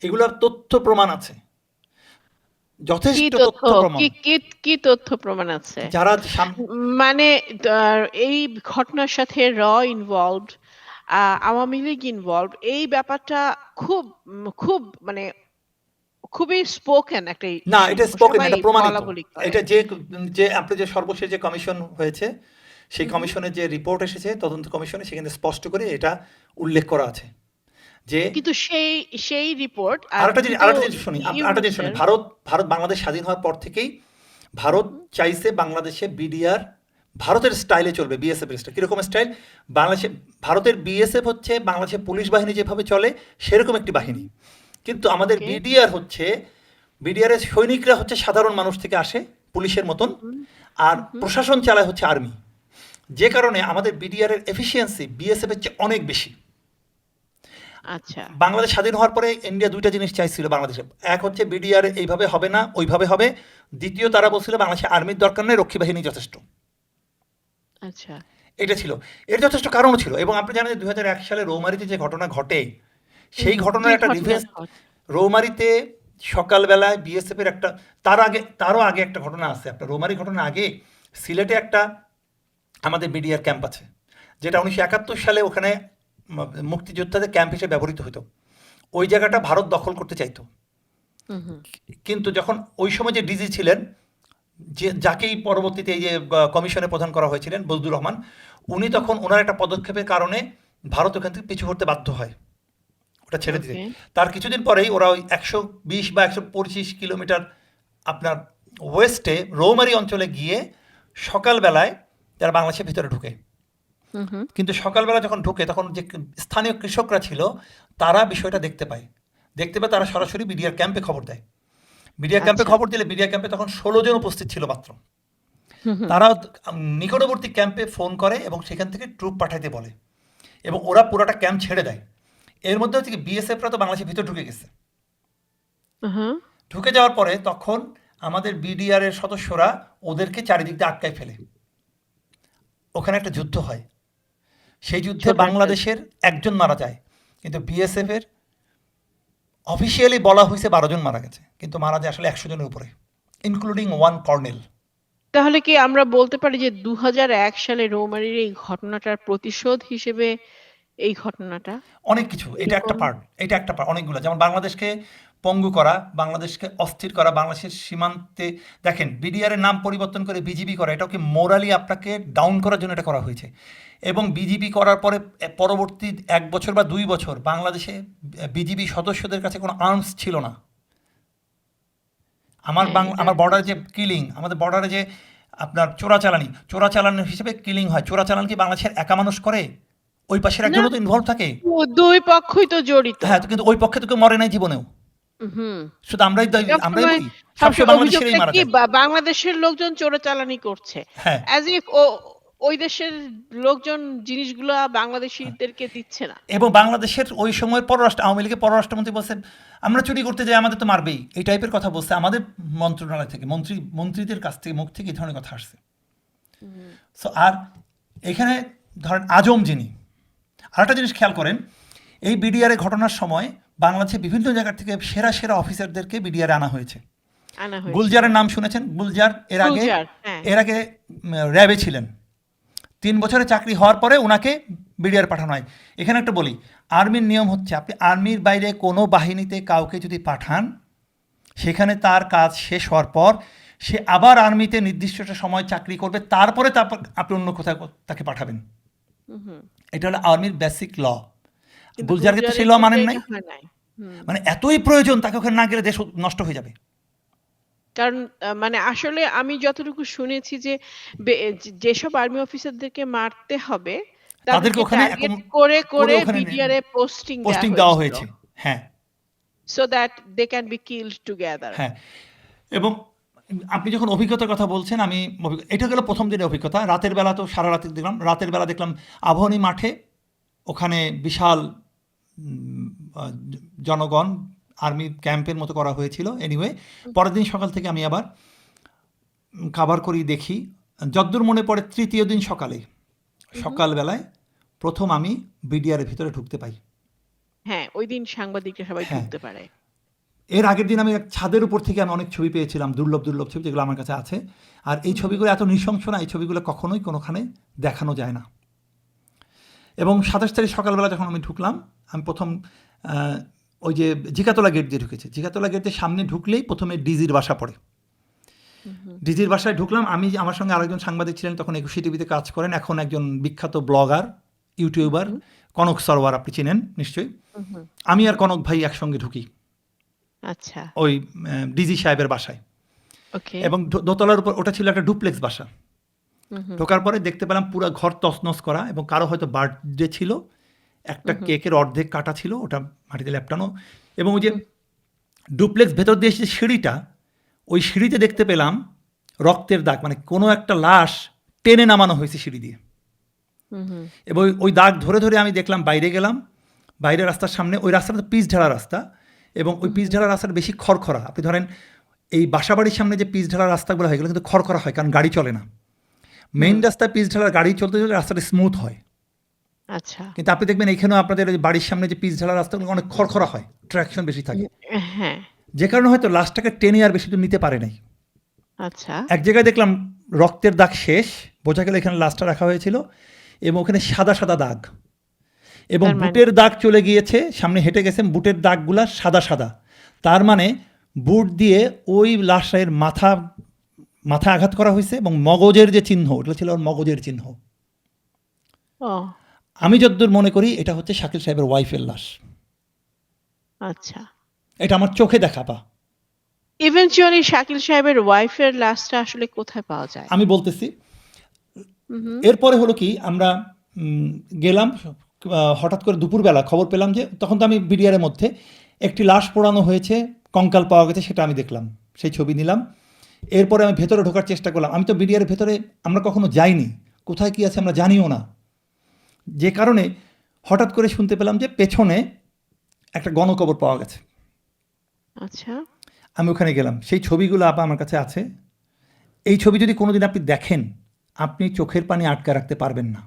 এগুলোর তথ্য প্রমাণ আছে, কি যথেষ্ট তথ্য তথ্য প্রমাণ। কি কি কি তথ্য প্রমাণ আছে? যারা মানে এই ঘটনার সাথে ইনভলভড, আওয়ামী লীগ ইনভলভড, এই ব্যাপারটা খুব খুব মানে খুবই স্পোকেন একটা না, ইস্যু, এটা স্পোকেন, সবাই এটা প্রমাণিত। বলা বলি করে। এটা যে যে আপনি যে সর্বশেষ যে কমিশন হয়েছে সেই কমিশনের যে রিপোর্ট এসেছে তদন্ত কমিশনে, সেখানে স্পষ্ট করে এটা উল্লেখ করা আছে যে কিন্তু সেই রিপোর্ট আরেকটা জিনিস শুনি, আরেকটা জিনিস শুনি। ভারত বাংলাদেশ স্বাধীন হওয়ার পর থেকেই ভারত চাইছে বাংলাদেশে বিডিআর ভারতের স্টাইলে চলবে, বিএসএফ এর স্টাইল। কীরকম স্টাইল? বাংলাদেশে ভারতের বিএসএফ হচ্ছে বাংলাদেশের পুলিশ বাহিনী যেভাবে চলে সেরকম একটি বাহিনী, কিন্তু আমাদের বিডিআর হচ্ছে, বিডিআরের সৈনিকরা হচ্ছে সাধারণ মানুষ থেকে আসে পুলিশের মতন, আর প্রশাসন চালায় হচ্ছে আর্মি। যে কারণে আমাদের বিডিআরের এফিসিয়েন্সি বিএসএফ এর চেয়ে অনেক বেশি। আচ্ছা, বাংলাদেশ স্বাধীন হওয়ার পরে ইন্ডিয়া দুইটা জিনিস চাইছিল বাংলাদেশে, এক হচ্ছে বিডিআর এইভাবে হবে না ওইভাবে হবে, দ্বিতীয় তারা বলছিল বাংলাদেশে আর্মির দরকার নেই, রক্ষী বাহিনী যথেষ্ট। আচ্ছা, এটা ছিল, এর যথেষ্ট কারণও ছিল। এবং আপনি জানেন যে 2001 সালে রৌমারিতে যে ঘটনা ঘটে সেই ঘটনার একটা রিভেঞ্জ। রৌমারিতে সকালবেলায় বিএসএফ এর একটা, তারও আগে একটা ঘটনা আছে। আপনার রৌমারি ঘটনা আগে সিলেটে একটা আমাদের বিডিআর ক্যাম্প আছে, যেটা 1971 সালে ওখানে মুক্তিযোদ্ধাদের ক্যাম্প হিসেবে ব্যবহৃত হতো। ওই জায়গাটা ভারত দখল করতে চাইতো, কিন্তু যখন ওই সময় যে ডিজি ছিলেন, যে যাকেই পরবর্তীতে এই যে কমিশনে প্রধান করা হয়েছিলেন বজলুর রহমান, উনি তখন ওনার একটা পদক্ষেপের কারণে ভারত ওখান থেকে পিছু হতে বাধ্য হয়, ওটা ছেড়ে দিতে। তার কিছুদিন পরেই ওরা ওই 120 বা 125 কিলোমিটার আপনার ওয়েস্টে রৌমারি অঞ্চলে গিয়ে সকালবেলায় তারা বাংলাদেশের ভিতরে ঢুকে। কিন্তু সকালবেলা যখন ঢুকে তখন যে স্থানীয় কৃষকরা ছিল তারা বিষয়টা দেখতে পায়, তারা সরাসরি বিডিআর ক্যাম্পে খবর দেয়। বিডিআর ক্যাম্পে খবর দিলে বিডিআর ক্যাম্পে তখন 16 জন উপস্থিত ছিল মাত্র। তারা নিকটবর্তী ক্যাম্পে ফোন করে এবং সেখান থেকে ট্রুপ পাঠাইতে বলে এবং ওরা পুরোটা ক্যাম্প ছেড়ে দেয়। এর মধ্যে হচ্ছে কি বিএসএফরা তো বাংলাদেশের ভিতরে ঢুকে গেছে। ঢুকে যাওয়ার পরে তখন আমাদের বিডিআর এর সদস্যরা ওদেরকে চারিদিক দিয়ে আটকায় ফেলে। ওখানে একটা যুদ্ধ হয়, সেই যুদ্ধে বাংলাদেশের একজন মারা যায়, কিন্তু বিএসএফ এর অফিসিয়ালি বলা হয়েছে 12 জন মারা গেছে, কিন্তু মারা যায় আসলে 100 জনের উপরে, ইনক্লুডিং 1 কর্নেল। তাহলে কি আমরা বলতে পারি যে 2001 সালে রৌমারির এই ঘটনাটার প্রতিশোধ হিসেবে এই ঘটনাটা? অনেক কিছু, এটা একটা পার্ট, অনেকগুলো। যেমন বাংলাদেশকে পঙ্গু করা, বাংলাদেশকে অস্থির করা, বাংলাদেশের সীমান্তে দেখেন বিডিআর এর নাম পরিবর্তন করে বিজিবি করা, এটাকে মোরালি আপনাকে ডাউন করার জন্য এটা করা হয়েছে। এবং বিজিবি করার পরে পরবর্তী 1 বছর বা 2 বছর বাংলাদেশে বিজিবি সদস্যদের কাছে কোনো আর্মস ছিল না। আমার বর্ডারে যে কিলিং, আমাদের বর্ডারে যে আপনার চোরাচালান হিসেবে কিলিং হয়, চোরাচালান কি বাংলাদেশের একা মানুষ করে? ওই পাশের একজনও তো ইনভলভ থাকে। দুই পক্ষই তো জড়িত। হ্যাঁ, কিন্তু ওই পক্ষে তো কেউ মরে নাই জীবনেও, শুধু আমরাই বলি সবসময় বাংলাদেশেরই মারা যায়। বাংলাদেশের লোকজন চোরাচালানি করছে, হ্যাঁ, অ্যাজ ইফ ওই দেশের লোকজন জিনিসগুলো বাংলাদেশিদেরকে দিচ্ছে না। এবং বাংলাদেশের ওই সময়ের আওয়ামী লীগের পররাষ্ট্রমন্ত্রী বলছেন আমরা চুরি করতে যাই আমাদের তো মারবেই, এই টাইপের কথা বলছে আমাদের মন্ত্রণালয় থেকে, মন্ত্রীদের কাছ থেকে, মুখ থেকে এই ধরনের কথা আসছে। সো আর এখানে ধরেন আজম যিনি, আরেকটা জিনিস খেয়াল করেন, এই বিডিআর ঘটনার সময় বাংলাদেশে বিভিন্ন জায়গা থেকে সেরা অফিসারদেরকে বিডিআর আনা হয়েছে। গুলজারের নাম শুনেছেন? গুলজার এর আগে র্যাবে ছিলেন, 3 বছরের চাকরি হওয়ার পরে ওনাকে বিডিআর পাঠানো হয়। এখানে একটা বলি, আর্মির নিয়ম হচ্ছে আপনি আর্মির বাইরে কোনো বাহিনীতে কাউকে যদি পাঠান, সেখানে তার কাজ শেষ হওয়ার পর সে আবার আর্মিতে নির্দিষ্ট একটা সময় চাকরি করবে, তারপর আপনি অন্য কোথাও তাকে পাঠাবেন। এটা হলো আর্মির বেসিক ল। গুলজারকে তো সেই ল মানেন নাই, মানে এতই প্রয়োজন তাকে ওখানে না গেলে দেশ নষ্ট হয়ে যাবে। কারণ মানে আসলে আমি যতটুকু শুনেছি যে যেসব আর্মি অফিসারদেরকে মারতে হবে তাদেরকে তাদেরকে ওখানে টার্গেট করে করে করে ওখানে বিডিআর এ পোস্টিং দেওয়া পোস্টিং দেওয়া হয়েছিল হয়েছে। হ্যাঁ, so that they can be killed together. হ্যাঁ। এবং আপনি যখন অভিজ্ঞতার কথা বলছেন, আমি এটা গেল প্রথম দিনের অভিজ্ঞতা। রাতের বেলা তো সারা রাত দেখলাম। রাতের বেলা দেখলাম আবাহনী মাঠে, ওখানে বিশাল উম, আহ, জনগণ, আর্মি ক্যাম্পের মতো করা হয়েছিল। এনিওয়ে, পরের দিন সকাল থেকে আমি আবার কাভার করি, দেখি। যদ্দূর মনে পড়ে, তৃতীয় দিন সকালে, সকালবেলায় প্রথম আমি বিডিআরের ভিতরে ঢুকতে পাই। হ্যাঁ, ওই দিন সাংবাদিকরা সবাই হ্যাঁ, ঢুকতে পারে। এর আগের দিন আমি এক ছাদের উপর থেকে আমি অনেক ছবি পেয়েছিলাম, দুর্লভ দুর্লভ ছবি, যেগুলো আমার কাছে আছে। আর এই ছবিগুলো এত নৃশংস না, এই ছবিগুলো কখনোই কোনোখানে দেখানো যায় না। এবং ২৭ তারিখ সকালবেলা যখন আমি ঢুকলাম, আমি প্রথম ওই যে জিকাতলা গেট দিয়ে ঢুকেছি। জিকাতলা গেটের সামনে ঢুকলেই প্রথমে ডিজির বাসা পড়ে। ডিজির বাসায় ঢুকলাম আমি। আমার সঙ্গে আরেকজন সাংবাদিক ছিলেন, তখন ২১ টিভিতে কাজ করেন, এখন একজন বিখ্যাত ব্লগার, ইউটিউবার, কনক সরওয়ার, আপনি চিনেন নিশ্চয়ই। আমি আর কনক ভাই একসঙ্গে ঢুকি আচ্ছা, ওই ডিজি সাহেবের বাসায়। ওকে। এবং দোতলার উপর, ওটা ছিল একটা ডুপ্লেক্স বাসা। ঢোকার পরে দেখতে পেলাম পুরো ঘর তছনছ করা, এবং কারো হয়তো বার্থডে ছিল, একটা কেকের অর্ধেক কাটা ছিল, ওটা মাটিতে লেপটানো। এবং ওই যে ডুপ্লেক্স ভেতর দিয়ে এসে সিঁড়িটা, ওই সিঁড়িতে দেখতে পেলাম রক্তের দাগ, মানে কোনো একটা লাশ টেনে নামানো হয়েছে সিঁড়ি দিয়ে। এবং ওই দাগ ধরে ধরে আমি দেখলাম, বাইরে গেলাম, বাইরের রাস্তার সামনে, ওই রাস্তাটা পিচ ঢালা রাস্তা, এবং ওই পিচ ঢালা রাস্তাটা বেশি খড়খড়া। আপনি ধরেন এই বাসাবাড়ির সামনে যে পিচ ঢালা রাস্তাগুলো হয়, এগুলো কিন্তু খড়খড়া হয়, কারণ গাড়ি চলে না। মেইন রাস্তায় পিচ ঢালার গাড়ি চলতে চলতে রাস্তাটা স্মুথ হয়। আচ্ছা। কিন্তু আপনি দেখবেন এখানেও আপনাদের ওই বাড়ির সামনে যে পিচ ঢালা রাস্তাগুলো অনেক খড়খড়া হয়, ট্র্যাকশন বেশি থাকে, হ্যাঁ, যে কারণে হয়তো লাশটাকে টেনে আর বেশি দূর নিতে পারে নাই। আচ্ছা। এক জায়গায় দেখলাম রক্তের দাগ শেষ, বোঝা গেল এখানে লাশটা রাখা হয়েছিল, এবং ওখানে সাদা সাদা দাগ, এবং তার মানে বুটের দাগ চলে গিয়েছে, সামনে হেঁটে গেছেন, বুটের দাগগুলা সাদা সাদা। তার মানে বুট দিয়ে ওই লাশের মাথা আঘাত করা হয়েছে, এবং মগজের যে চিহ্ন, ওটা ছিল ওর মগজের চিহ্ন। ও আমি যতদূর মনে করি এটা হচ্ছে শাকিল সাহেবের ওয়াইফের লাশ। আচ্ছা। এটা আমার চোখে দেখা পা। ইভেনচুয়ালি শাকিল সাহেবের ওয়াইফের লাশটা আসলে কোথায় পাওয়া যায়? আমি বলতেছি, এরপরে হলো কি, আমরা গেলাম, হঠাৎ করে দুপুরবেলা খবর পেলাম যে, তখন তো আমি বিডিআরের মধ্যে, একটি লাশ পোড়ানো হয়েছে, কঙ্কাল পাওয়া গেছে, সেটা আমি দেখলাম, সেই ছবি নিলাম। এরপরে আমি ভেতরে ঢোকার চেষ্টা করলাম। আমি তো বিডিআরের ভেতরে আমরা কখনো যাইনি, কোথায় কী আছে আমরা জানিও না, যে কারণে হঠাৎ করে শুনতে পেলাম যে পেছনে একটা গণকবর পাওয়া গেছে। আচ্ছা। আমি ওখানে গেলাম, সেই ছবিগুলো আমার কাছে আছে। এই ছবি যদি কোনোদিন আপনি দেখেন, আপনি চোখের পানি আটকে রাখতে পারবেন না।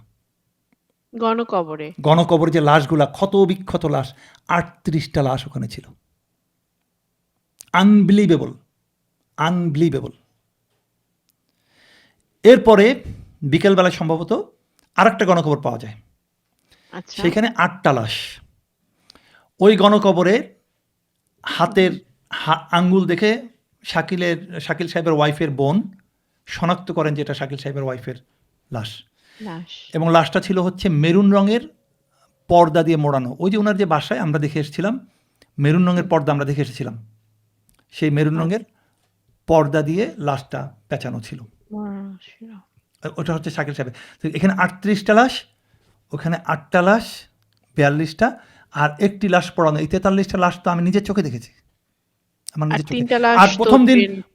গণকবরে? গণকবর যে লাশগুলা, ক্ষত বিক্ষত লাশ, ৩৮টা লাশ ওখানে ছিল। Unbelievable, unbelievable. এরপরে বিকেলবেলায় সম্ভবত আরেকটা গণকবর পাওয়া যায়, আচ্ছা। সেখানে ৮টা লাশ। ওই গণকবরে হাতের আঙ্গুল দেখে শাকিল সাহেবের ওয়াইফের বোন শনাক্ত করেন যে এটা শাকিল সাহেবের ওয়াইফের লাশ। লাশ। এবং লাশটা ছিল হচ্ছে মেরুন রঙের পর্দা দিয়ে মোড়ানো। ওই যে ওনার যে বাসায় আমরা দেখে এসেছিলাম, মেরুন রঙের পর্দা আমরা দেখে এসেছিলাম, সেই মেরুন রঙের পর্দা দিয়ে লাশটা পেঁচানো ছিল। ওটা হচ্ছে শাকিল সাহেব। তো এখানে ৩৮টা লাশ, ওখানে ৮টা লাশ, ৪২টা, আর একটি লাশ পড়ানো। এই ৪৩টা লাশ তো আমি নিজের চোখে দেখেছি, আমার আর নিজের চোখে। ৩টা লাশ আর তো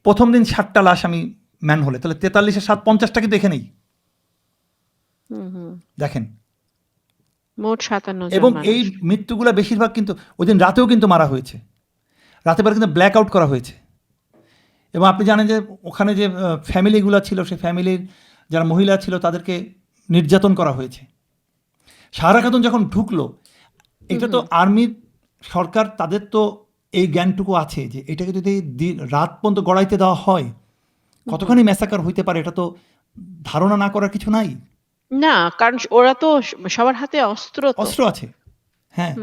প্রথম দিন ৭টা লাশ আমি ম্যান হলে, তাহলে ৪৩-এর ৭ ৫০টা কিন্তু এখানে নেই। দেখেন, মোট ৫৭ জন এবং মানুষ। এই মৃত্যুগুলা বেশিরভাগ কিন্তু ওই দিন রাতেও কিন্তু মারা হয়েছে, রাতে বেলা কিন্তু ব্ল্যাক আউট করা হয়েছে। এবং আপনি জানেন যে ওখানে যে ফ্যামিলিগুলো ছিল, সেই ফ্যামিলির যারা মহিলা ছিল তাদেরকে নির্যাতন করা হয়েছে। সাহারা খাতুন যখন ঢুকলো, এটা তো আর্মির সরকার, তাদের তো এই জ্ঞানটুকু আছে যে এটাকে যদি রাত পর্যন্ত গড়াইতে দেওয়া হয়, কতখানি ম্যাসাকার হইতে পারে, এটা তো ধারণা না করার কিছু নাই। না, কারণ ওরা তো সবার হাতে অস্ত্র তো। অস্ত্র আছে, হ্যাঁ।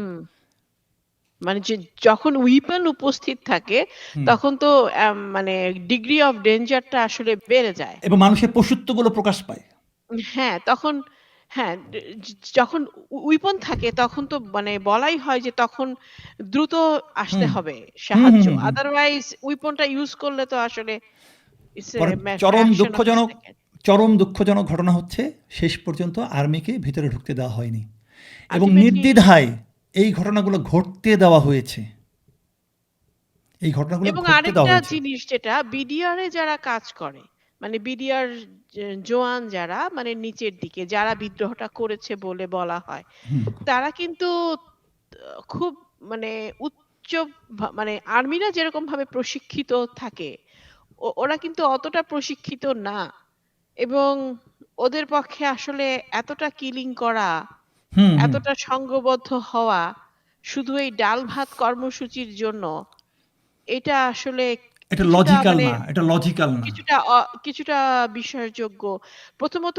মানে যে যখন উইপন উপস্থিত থাকে তখন তো মানে ডিগ্রি অফ ডেঞ্জারটা আসলে বেড়ে যায়। এবং মানুষের পশুত্বগুলো প্রকাশ পায়। হ্যাঁ, তখন হ্যাঁ, যখন উইপন থাকে তখন তো মানে বলাই হয় যে তখন দ্রুত আসতে হুম হবে হুম হুম সাহায্য। হুম হুম। আদারওয়াইজ উইপনটা ইউজ করলে তো আসলে ইটস এ পরে চরম ফ্র্যাকশন অফ আ দুঃখজনক সেকেন্ড। চরম দুঃখজনক ঘটনা হচ্ছে শেষ পর্যন্ত আর্মিকে ভিতরে ঢুকতে দেওয়া হয়নি এবং আল্টিমেটলি নির্দ্বিধায় এই ঘটনাগুলো ঘটতে দেওয়া হয়েছে। এই ঘটনাগুলো এবং ঘটতে দেওয়া আরেকটা হয়েছে। জিনিস যেটা বিডিআর এ যারা কাজ করে, মানে বিডিআর জওয়ান যারা মানে নিচের দিকে যারা বিদ্রোহটা করেছে বলে বলা হয়, হুম তারা কিন্তু খুব মানে উচ্চ মানে আর্মিরা যেরকম ভাবে প্রশিক্ষিত থাকে ওরা কিন্তু অতটা প্রশিক্ষিত না, এবং ওদের পক্ষে আসলে এতটা কিলিং করা, হুম হুম। এতটা সংঘবদ্ধ হওয়া শুধু এই ডাল ভাত কর্মসূচির জন্য, এটা আসলে এটা কিছুটা লজিক্যাল মানে না, এটা লজিক্যাল না। কিছুটা বিশ্বাসযোগ্য। প্রথমত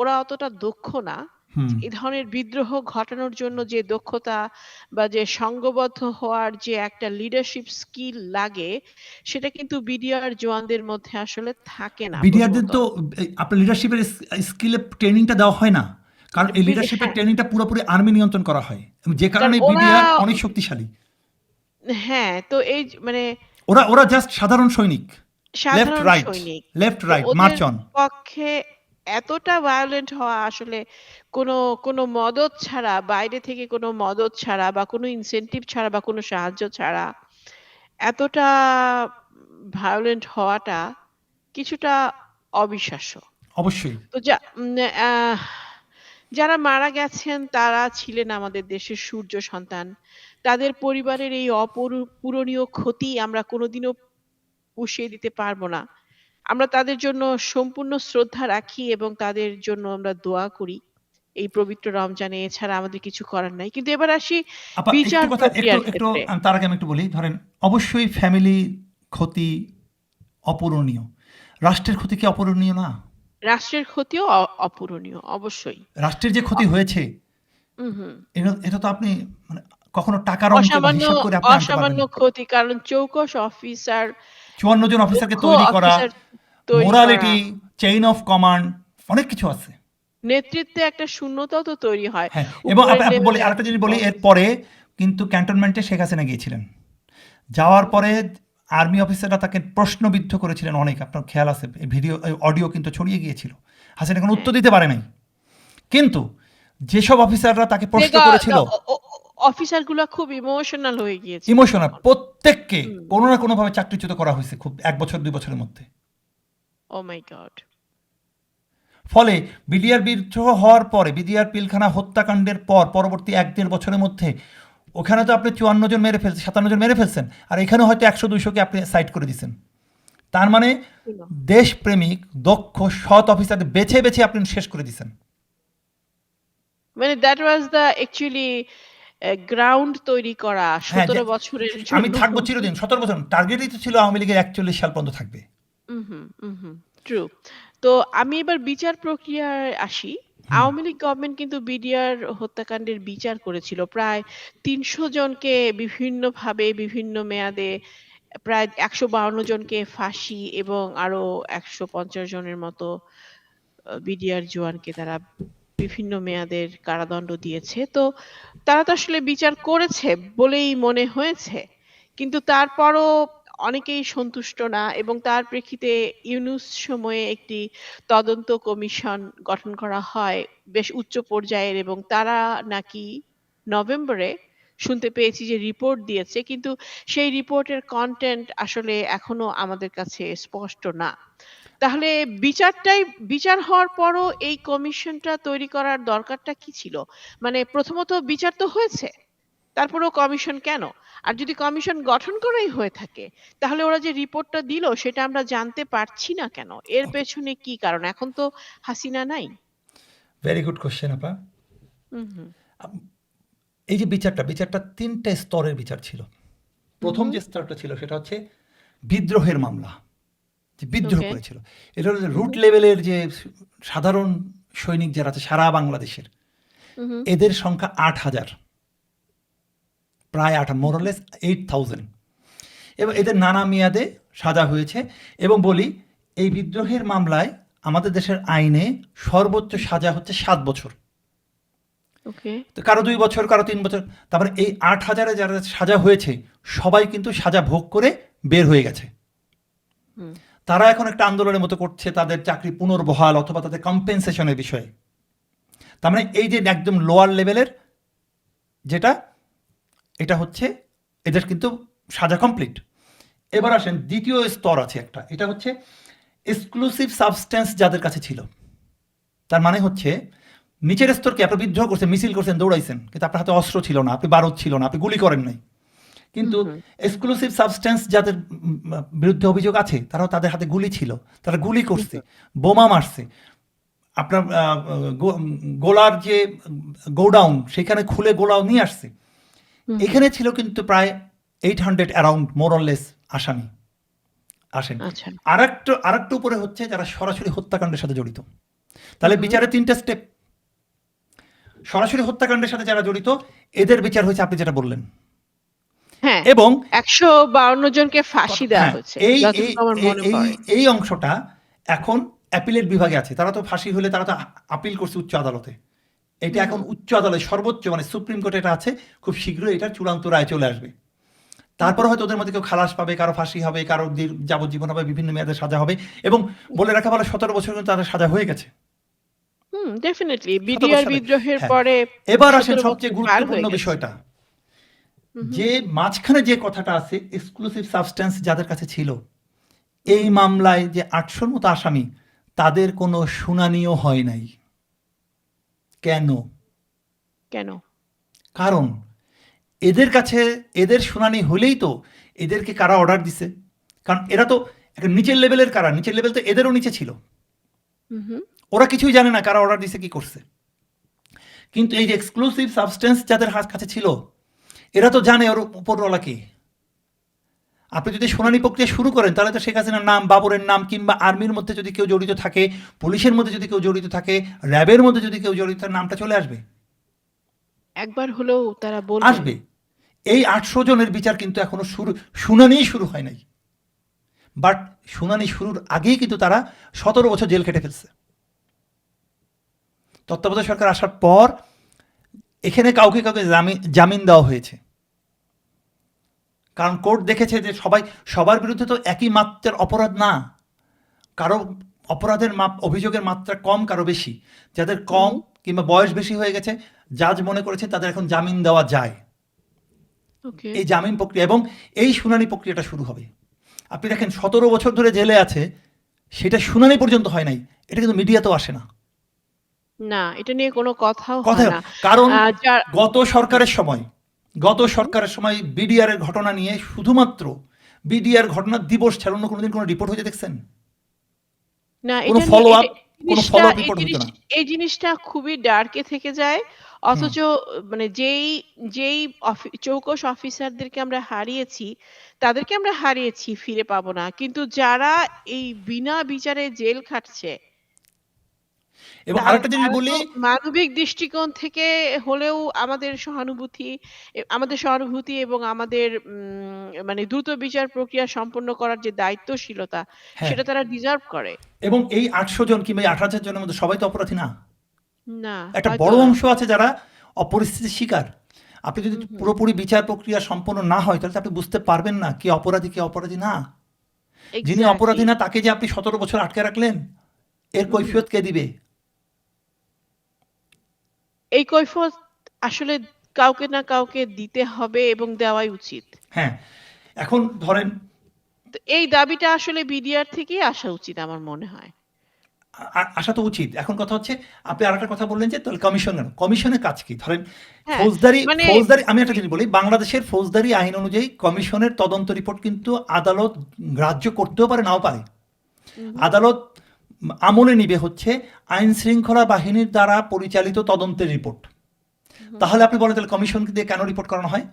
ওরা অতটা দক্ষ না। হুম। এ ধরনের বিদ্রোহ ঘটানোর জন্য যে দক্ষতা বা যে সংঘবদ্ধ হওয়ার যে একটা লিডারশিপ স্কিল লাগে, সেটা কিন্তু বিডিআর জওয়ানদের মধ্যে আসলে থাকে না বিডিআরদের প্রথমত। তো আপনার লিডারশিপের স্কিলে ট্রেনিংটা দেওয়া হয় না, কারণ এই লিডারশিপের হ্যাঁ, ট্রেনিংটা পুরোপুরি আর্মি নিয়ন্ত্রণ করা হয় এবং যে কারণ কারণে ওরা বিডিআর অনেক শক্তিশালী। হ্যাঁ, তো এই মানে ওরা ওরা জাস্ট সাধারণ সৈনিক। লেফট সাধারণ রাইট, সৈনিক। লেফট তো রাইট, ওদের মার্চ অন। পক্ষে এতটা ভায়োলেন্ট হওয়া আসলে কোনো কোনো মদদ ছাড়া, বাইরে থেকে কোনো মদদ ছাড়া বা কোনো ইনসেনটিভ ছাড়া বা কোনো সাহায্য ছাড়া এতটা ভায়োলেন্ট হওয়াটা কিছুটা অবিশ্বাস্য। অবশ্যই। তো যারা মারা গেছেন তারা ছিলেন আমাদের দেশের সূর্য সন্তান। তাদের পরিবারের এই পূরণীয় ক্ষতি আমরা কোনোদিনও পুষিয়ে দিতে পারব না। আমরা তাদের জন্য সম্পূর্ণ শ্রদ্ধা রাখি এবং তাদের জন্য আমরা দোয়া করি এই পবিত্র রমজানে। এছাড়া আমাদের কিছু করার নাই। কিন্তু এবার আসি আপা একটু বিচার কথা, একটু প্রক্রিয়ার একটু ক্ষেত্রে। তার আগে আমি একটু বলি, ধরেন অবশ্যই ফ্যামিলি ক্ষতি অপূরণীয়। রাষ্ট্রের ক্ষতি কি অপূরণীয় না? রাষ্ট্রের ক্ষতিও অপূরণীয় অবশ্যই। রাষ্ট্রের যে ক্ষতি অ হয়েছে, হুম। এটা এটা তো আপনি মানে কখনো টাকার অঙ্কে বা অসামান্য হিসাব করে আপনি আনতে পারবেন অসামান্য না। ক্ষতি, কারণ চৌকস অফিসার, ৫৪ জন অফিসারকে দক্ষ তৈরি করা, অফিসার তৈরি করা, মোরালিটি, চেইন অফ কমান্ড, অনেক কিছু আছে। নেতৃত্বে একটা শূন্যতাও তো তৈরি হয়। হ্যাঁ, এবং উপরের আপনি বলি লেভেলে আরেকটা এত জিনিস বলি, বস। এরপরে কিন্তু ক্যান্টনমেন্টে শেখ হাসিনা গিয়েছিলেন। যাওয়ার পরে আর্মি অফিসাররা তাকে প্রশ্নবিদ্ধ করেছিলেন অনেক, আপনার খেয়াল আছে, ভিডিও অডিও কিন্তু ছড়িয়ে গিয়েছিল। হাসিনা কোনো হ্যাঁ। উত্তর দিতে পারে নাই। কিন্তু যেসব অফিসাররা তাকে যে প্রশ্ন করেছিল, অফিসার গুলা খুব ইমোশনাল হয়ে গিয়েছিল ইমোশনাল, তখন। প্রত্যেককে হুম। কোনো না কোনোভাবে চাকরিচ্যুত করা হয়েছে খুব ১ বছর ২ বছরের মধ্যে। ও মাই গড। ফলে বিডিআর বিদ্রোহ হওয়ার পরে, বিডিআর পিলখানা হত্যাকাণ্ডের পর পরবর্তী ১-১.৫ বছরের মধ্যে ওখানে তো আপনি ৫৪ জন মেরে ফেলছেন, ৫৭ জন মেরে ফেলছেন, আর এখানে হয়তো ১০০-২০০কে আপনি সাইড করে দিচ্ছেন। তার মানে দেশপ্রেমিক দক্ষ সৎ অফিসারদের বেছে বেছে আপনি শেষ করে দিচ্ছেন। মানে that was the actually ground তৈরি করা হ্যাঁ, ১৭ যে বছরের আমি জন্য। থাকবো চিরদিন, ১৭ বছর টার্গেটই তো ছিল আওয়ামী লীগের ৪১ সাল পর্যন্ত থাকবে। ট্রু। তো আমি এবার বিচার প্রক্রিয়ায় আসি। আওয়ামী লীগ গভর্নমেন্ট কিন্তু বিডিআর হত্যাকাণ্ডের বিচার করেছিল। প্রায় ৩০০ জনকে বিভিন্নভাবে বিভিন্ন মেয়াদে, প্রায় ১৫২ জনকে ফাঁসি এবং আরো ১৫০ জনের মতো বিডিআর জওয়ানকে তারা বিভিন্ন মেয়াদের কারাদণ্ড দিয়েছে। তো তারা তো আসলে বিচার করেছে বলেই মনে হয়েছে। কিন্তু তারপরও অনেকেই সন্তুষ্ট না, এবং তার প্রেক্ষিতে ইউনূস সময়ে একটি তদন্ত কমিশন গঠন করা হয় বেশ উচ্চ পর্যায়ের, এবং তারা নাকি নভেম্বরে শুনতে পেয়েছি যে রিপোর্ট দিয়েছে। কিন্তু সেই রিপোর্টের কনটেন্ট আসলে এখনো আমাদের কাছে স্পষ্ট না। তাহলে বিচার হওয়ার পরও এই কমিশনটা তৈরি করার দরকারটা কি ছিল? মানে প্রথমত বিচার তো হয়েছে, তারপরেও কমিশন কেন? আর যদি কমিশন গঠন করাই হয়ে থাকে, তাহলে ওরা যে রিপোর্টটা দিল সেটা আমরা জানতে পারছি না কেন? এর ওকে, পেছনে কি কারণ? এখন তো হাসিনা নাই। ভেরি গুড কোশ্চেন আপা। হুম হুম এই যে বিচারটা ৩টে স্তরের বিচার ছিল। প্রথম যে স্তরটা ছিল সেটা হচ্ছে বিদ্রোহের মামলা, যে বিদ্রোহ ওকে। করেছিল। এটা হলো রুট লেভেলের যে সাধারণ সৈনিক যারা আছে সারা বাংলাদেশের, হুম এদের সংখ্যা ৮,০০০, প্রায় ৮ মোরলেস ৮,০০০, এবং এদের নানা মেয়াদে সাজা হয়েছে। এবং বলি, এই বিদ্রোহের মামলায় আমাদের দেশের আইনে সর্বোচ্চ সাজা হচ্ছে ৭ বছর। ওকে। তো কারো 2 বছর, কারো 3 বছর। তারপরে এই 8,000-এ যারা সাজা হয়েছে, সবাই কিন্তু সাজা ভোগ করে বের হয়ে গেছে। হুম। তারা এখন একটা আন্দোলনের মতো করছে তাদের চাকরি পুনর্বহাল অথবা তাদের কম্পেনসেশনের বিষয়ে। তার মানে এই যে একদম লোয়ার লেভেলের যেটা, এটা হচ্ছে এদের কিন্তু সাজা কমপ্লিট। এবার আসেন দ্বিতীয় স্তর আছে একটা, এটা হচ্ছে এক্সক্লুসিভ সাবস্টেন্স যাদের কাছে ছিল। তার মানে হচ্ছে নিচের স্তরকে আপনি বিদ্রোহ করছেন, মিছিল করছেন, দৌড়াইছেন, কিন্তু আপনার হাতে অস্ত্র ছিল না, আপনি বারুদ ছিল না, আপনি গুলি করেন নাই, কিন্তু হুম। এক্সক্লুসিভ সাবস্টেন্স যাদের বিরুদ্ধে অভিযোগ আছে, তারাও তাদের হাতে গুলি ছিল, তারা গুলি করছে, বোমা মারছে, আপনার গোলার যে গোডাউন সেখানে খুলে গোলাও নিয়ে আসছে। হুম। এখানে ছিল কিন্তু প্রায় 800 অ্যারাউন্ড মোরলেস আসামি। আসেন আচ্ছা। আরেকটু উপরে হচ্ছে যারা সরাসরি হত্যাকাণ্ডের সাথে জড়িত। তাহলে হুম। বিচারে 3টে স্টেপ। সরাসরি হত্যাকাণ্ডের সাথে যারা জড়িত এদের বিচার হয়েছে আপনি যেটা বললেন, হ্যাঁ, এবং 152 জনকে ফাঁসি দেওয়া হ্যাঁ, হয়েছে এই এই যতটুকু আমার মনে এই পড়ে। এই অংশটা এখন অ্যাপিলেট বিভাগে আছে। তারা তো ফাঁসি হলে তারা তো আপিল করছে উচ্চ আদালতে। এটা হুম। এখন উচ্চ আদালত, সর্বোচ্চ মানে সুপ্রিম কোর্টে এটা আছে, খুব শীঘ্রই এটার চূড়ান্ত রায় চলে আসবে। তারপরে হয়তো ওদের মধ্যে কেউ খালাস পাবে, কারো ফাঁসি হবে, কারো যাবজ্জীবন হবে, বিভিন্ন মেয়াদে সাজা হবে। এবং বলে রাখা ভালো, 17 বছর কিন্তু তাদের সাজা হয়ে গেছে। হুম, ডেফিনেটলি 17 বিডিআর সালে। বিদ্রোহের হ্যাঁ, পরে এবার আসেন 17 সবচেয়ে বছর পার গুরুত্বপূর্ণ হয়ে গেছে। বিষয়টা, হুম। যে মাঝখানে যে কথাটা আছে এক্সক্লুসিভ সাবস্টেন্স যাদের কাছে ছিল, এই মামলায় যে 800-র মতো আসামি, তাদের কোনো শুনানিও হয় নাই। কেন? কেন? কারণ এদের কাছে এদের শুনানি হলেই তো এদেরকে কারা অর্ডার দিছে। কারণ এরা তো একটা নিচের লেভেলের কারা, নিচের লেভেল তো এদেরও নিচে ছিল। হুম। ওরা কিছুই জানে না কারা অর্ডার দিছে, কি করছে। কিন্তু এই যে এক্সক্লুসিভ সাবস্টেন্স যাদের কাছে ছিল, এরা তো জানে ওর উপরওয়ালা কে। আপনি যদি শুনানি প্রক্রিয়া শুরু করেন, তাহলে তো শেখ হাসিনার নাম, বাবরের নাম, কিংবা আর্মির মধ্যে যদি কেউ জড়িত থাকে, পুলিশের মধ্যে যদি কেউ জড়িত থাকে, র্যাবের মধ্যে যদি কেউ জড়িত থাকে, নামটা চলে আসবে। একবার হলেও তারা বলবে। আসবে। এই 800 জনের বিচার কিন্তু এখনো শুনানি শুরু হয় নাই। বাট শুনানি শুরুর আগেই কিন্তু তারা 17 বছর জেল কেটে ফেলছে। তত্ত্বাবধায়ক সরকার আসার পর এখানে কাউকে কাউকে জামিন দেওয়া হয়েছে। কারণ কোর্ট দেখেছে যে সবার বিরুদ্ধে তো একই মাত্রার অপরাধ না, কারো অপরাধের অভিযোগের মাত্রা কম, কারো বেশি। যাদের কম কিংবা বয়স বেশি হয়ে গেছে, জাজ মনে করেছে তাদের এখন জামিন দেওয়া যায়। ওকে। এই জামিন প্রক্রিয়া এবং এই শুনানি প্রক্রিয়াটা শুরু হবে। আপনি দেখেন 17 বছর ধরে জেলে আছে, সেটা শুনানি পর্যন্ত হয় নাই। এটা কিন্তু মিডিয়াতেও আসে না, না, এটা নিয়ে কোনো কথাও কথা। হয় না। কারণ যার গত সরকারের সময় বিডিআর এর ঘটনা নিয়ে শুধুমাত্র বিডিআর ঘটনা দিবস ছাড়া অন্য কোনোদিন কোনো রিপোর্ট হয়ে দেখছেন? না, কোনো এটা ফলো আপ, কোনো জিনিসটা ফলো আপ রিপোর্ট হতো না। এই জিনিসটা খুবই ডার্কে থেকে যায়। অথচ মানে যেই চৌকস অফিসারদেরকে আমরা হারিয়েছি, তাদেরকে আমরা হারিয়েছি, ফিরে পাবো না। কিন্তু যারা এই বিনা বিচারে জেল খাটছে, এবং আরেকটা জিনিস তারা বলি, তো মানবিক দৃষ্টিকোণ থেকে হলেও আমাদের সহানুভূতি এবং আমাদের মানে দ্রুত বিচার প্রক্রিয়া সম্পন্ন করার যে দায়িত্বশীলতা, হ্যাঁ, সেটা তারা ডিজার্ভ করে। এবং এই 800 জন কিংবা এই 18,000 জনের মধ্যে সবাই তো অপরাধী না। না, একটা হয়তো বড় না। অংশ আছে যারা অপরিস্থিতির শিকার। আপনি যদি পুরোপুরি বিচার প্রক্রিয়া সম্পন্ন না হয়, তাহলে তো আপনি বুঝতে পারবেন না কে অপরাধী কে অপরাধী না। যিনি অপরাধী এক্সাক্টলি। না তাকে যে আপনি 17 বছর আটকে রাখলেন, এর কৈফিয়ত কে দিবে? এই কৈফিয়ত আসলে কাউকে না কাউকে দিতে হবে এবং দেওয়াই উচিত। হ্যাঁ, এখন ধরেন তো এই দাবিটা আসলে বিডিআর থেকেই আসা উচিত আমার মনে হয়। আসা তো উচিত। এখন কথা হচ্ছে, আপনি আরেকটা কথা বললেন যে তাহলে কমিশন কেন? কমিশনের কাজ কি? ধরেন হ্যাঁ, ফৌজদারি মানে ফৌজদারি আমি একটা জিনিস বলি, বাংলাদেশের ফৌজদারি আইন অনুযায়ী কমিশনের তদন্ত রিপোর্ট কিন্তু আদালত গ্রাহ্য করতেও পারে, নাও পারে। আদালত আমলে নিবে হচ্ছে আইন শৃঙ্খলা বাহিনীর দ্বারা পরিচালিত তদন্তের রিপোর্ট। তাহলে আপনি বলেন তাহলে কমিশন দিয়ে কেন রিপোর্ট করানো হয়?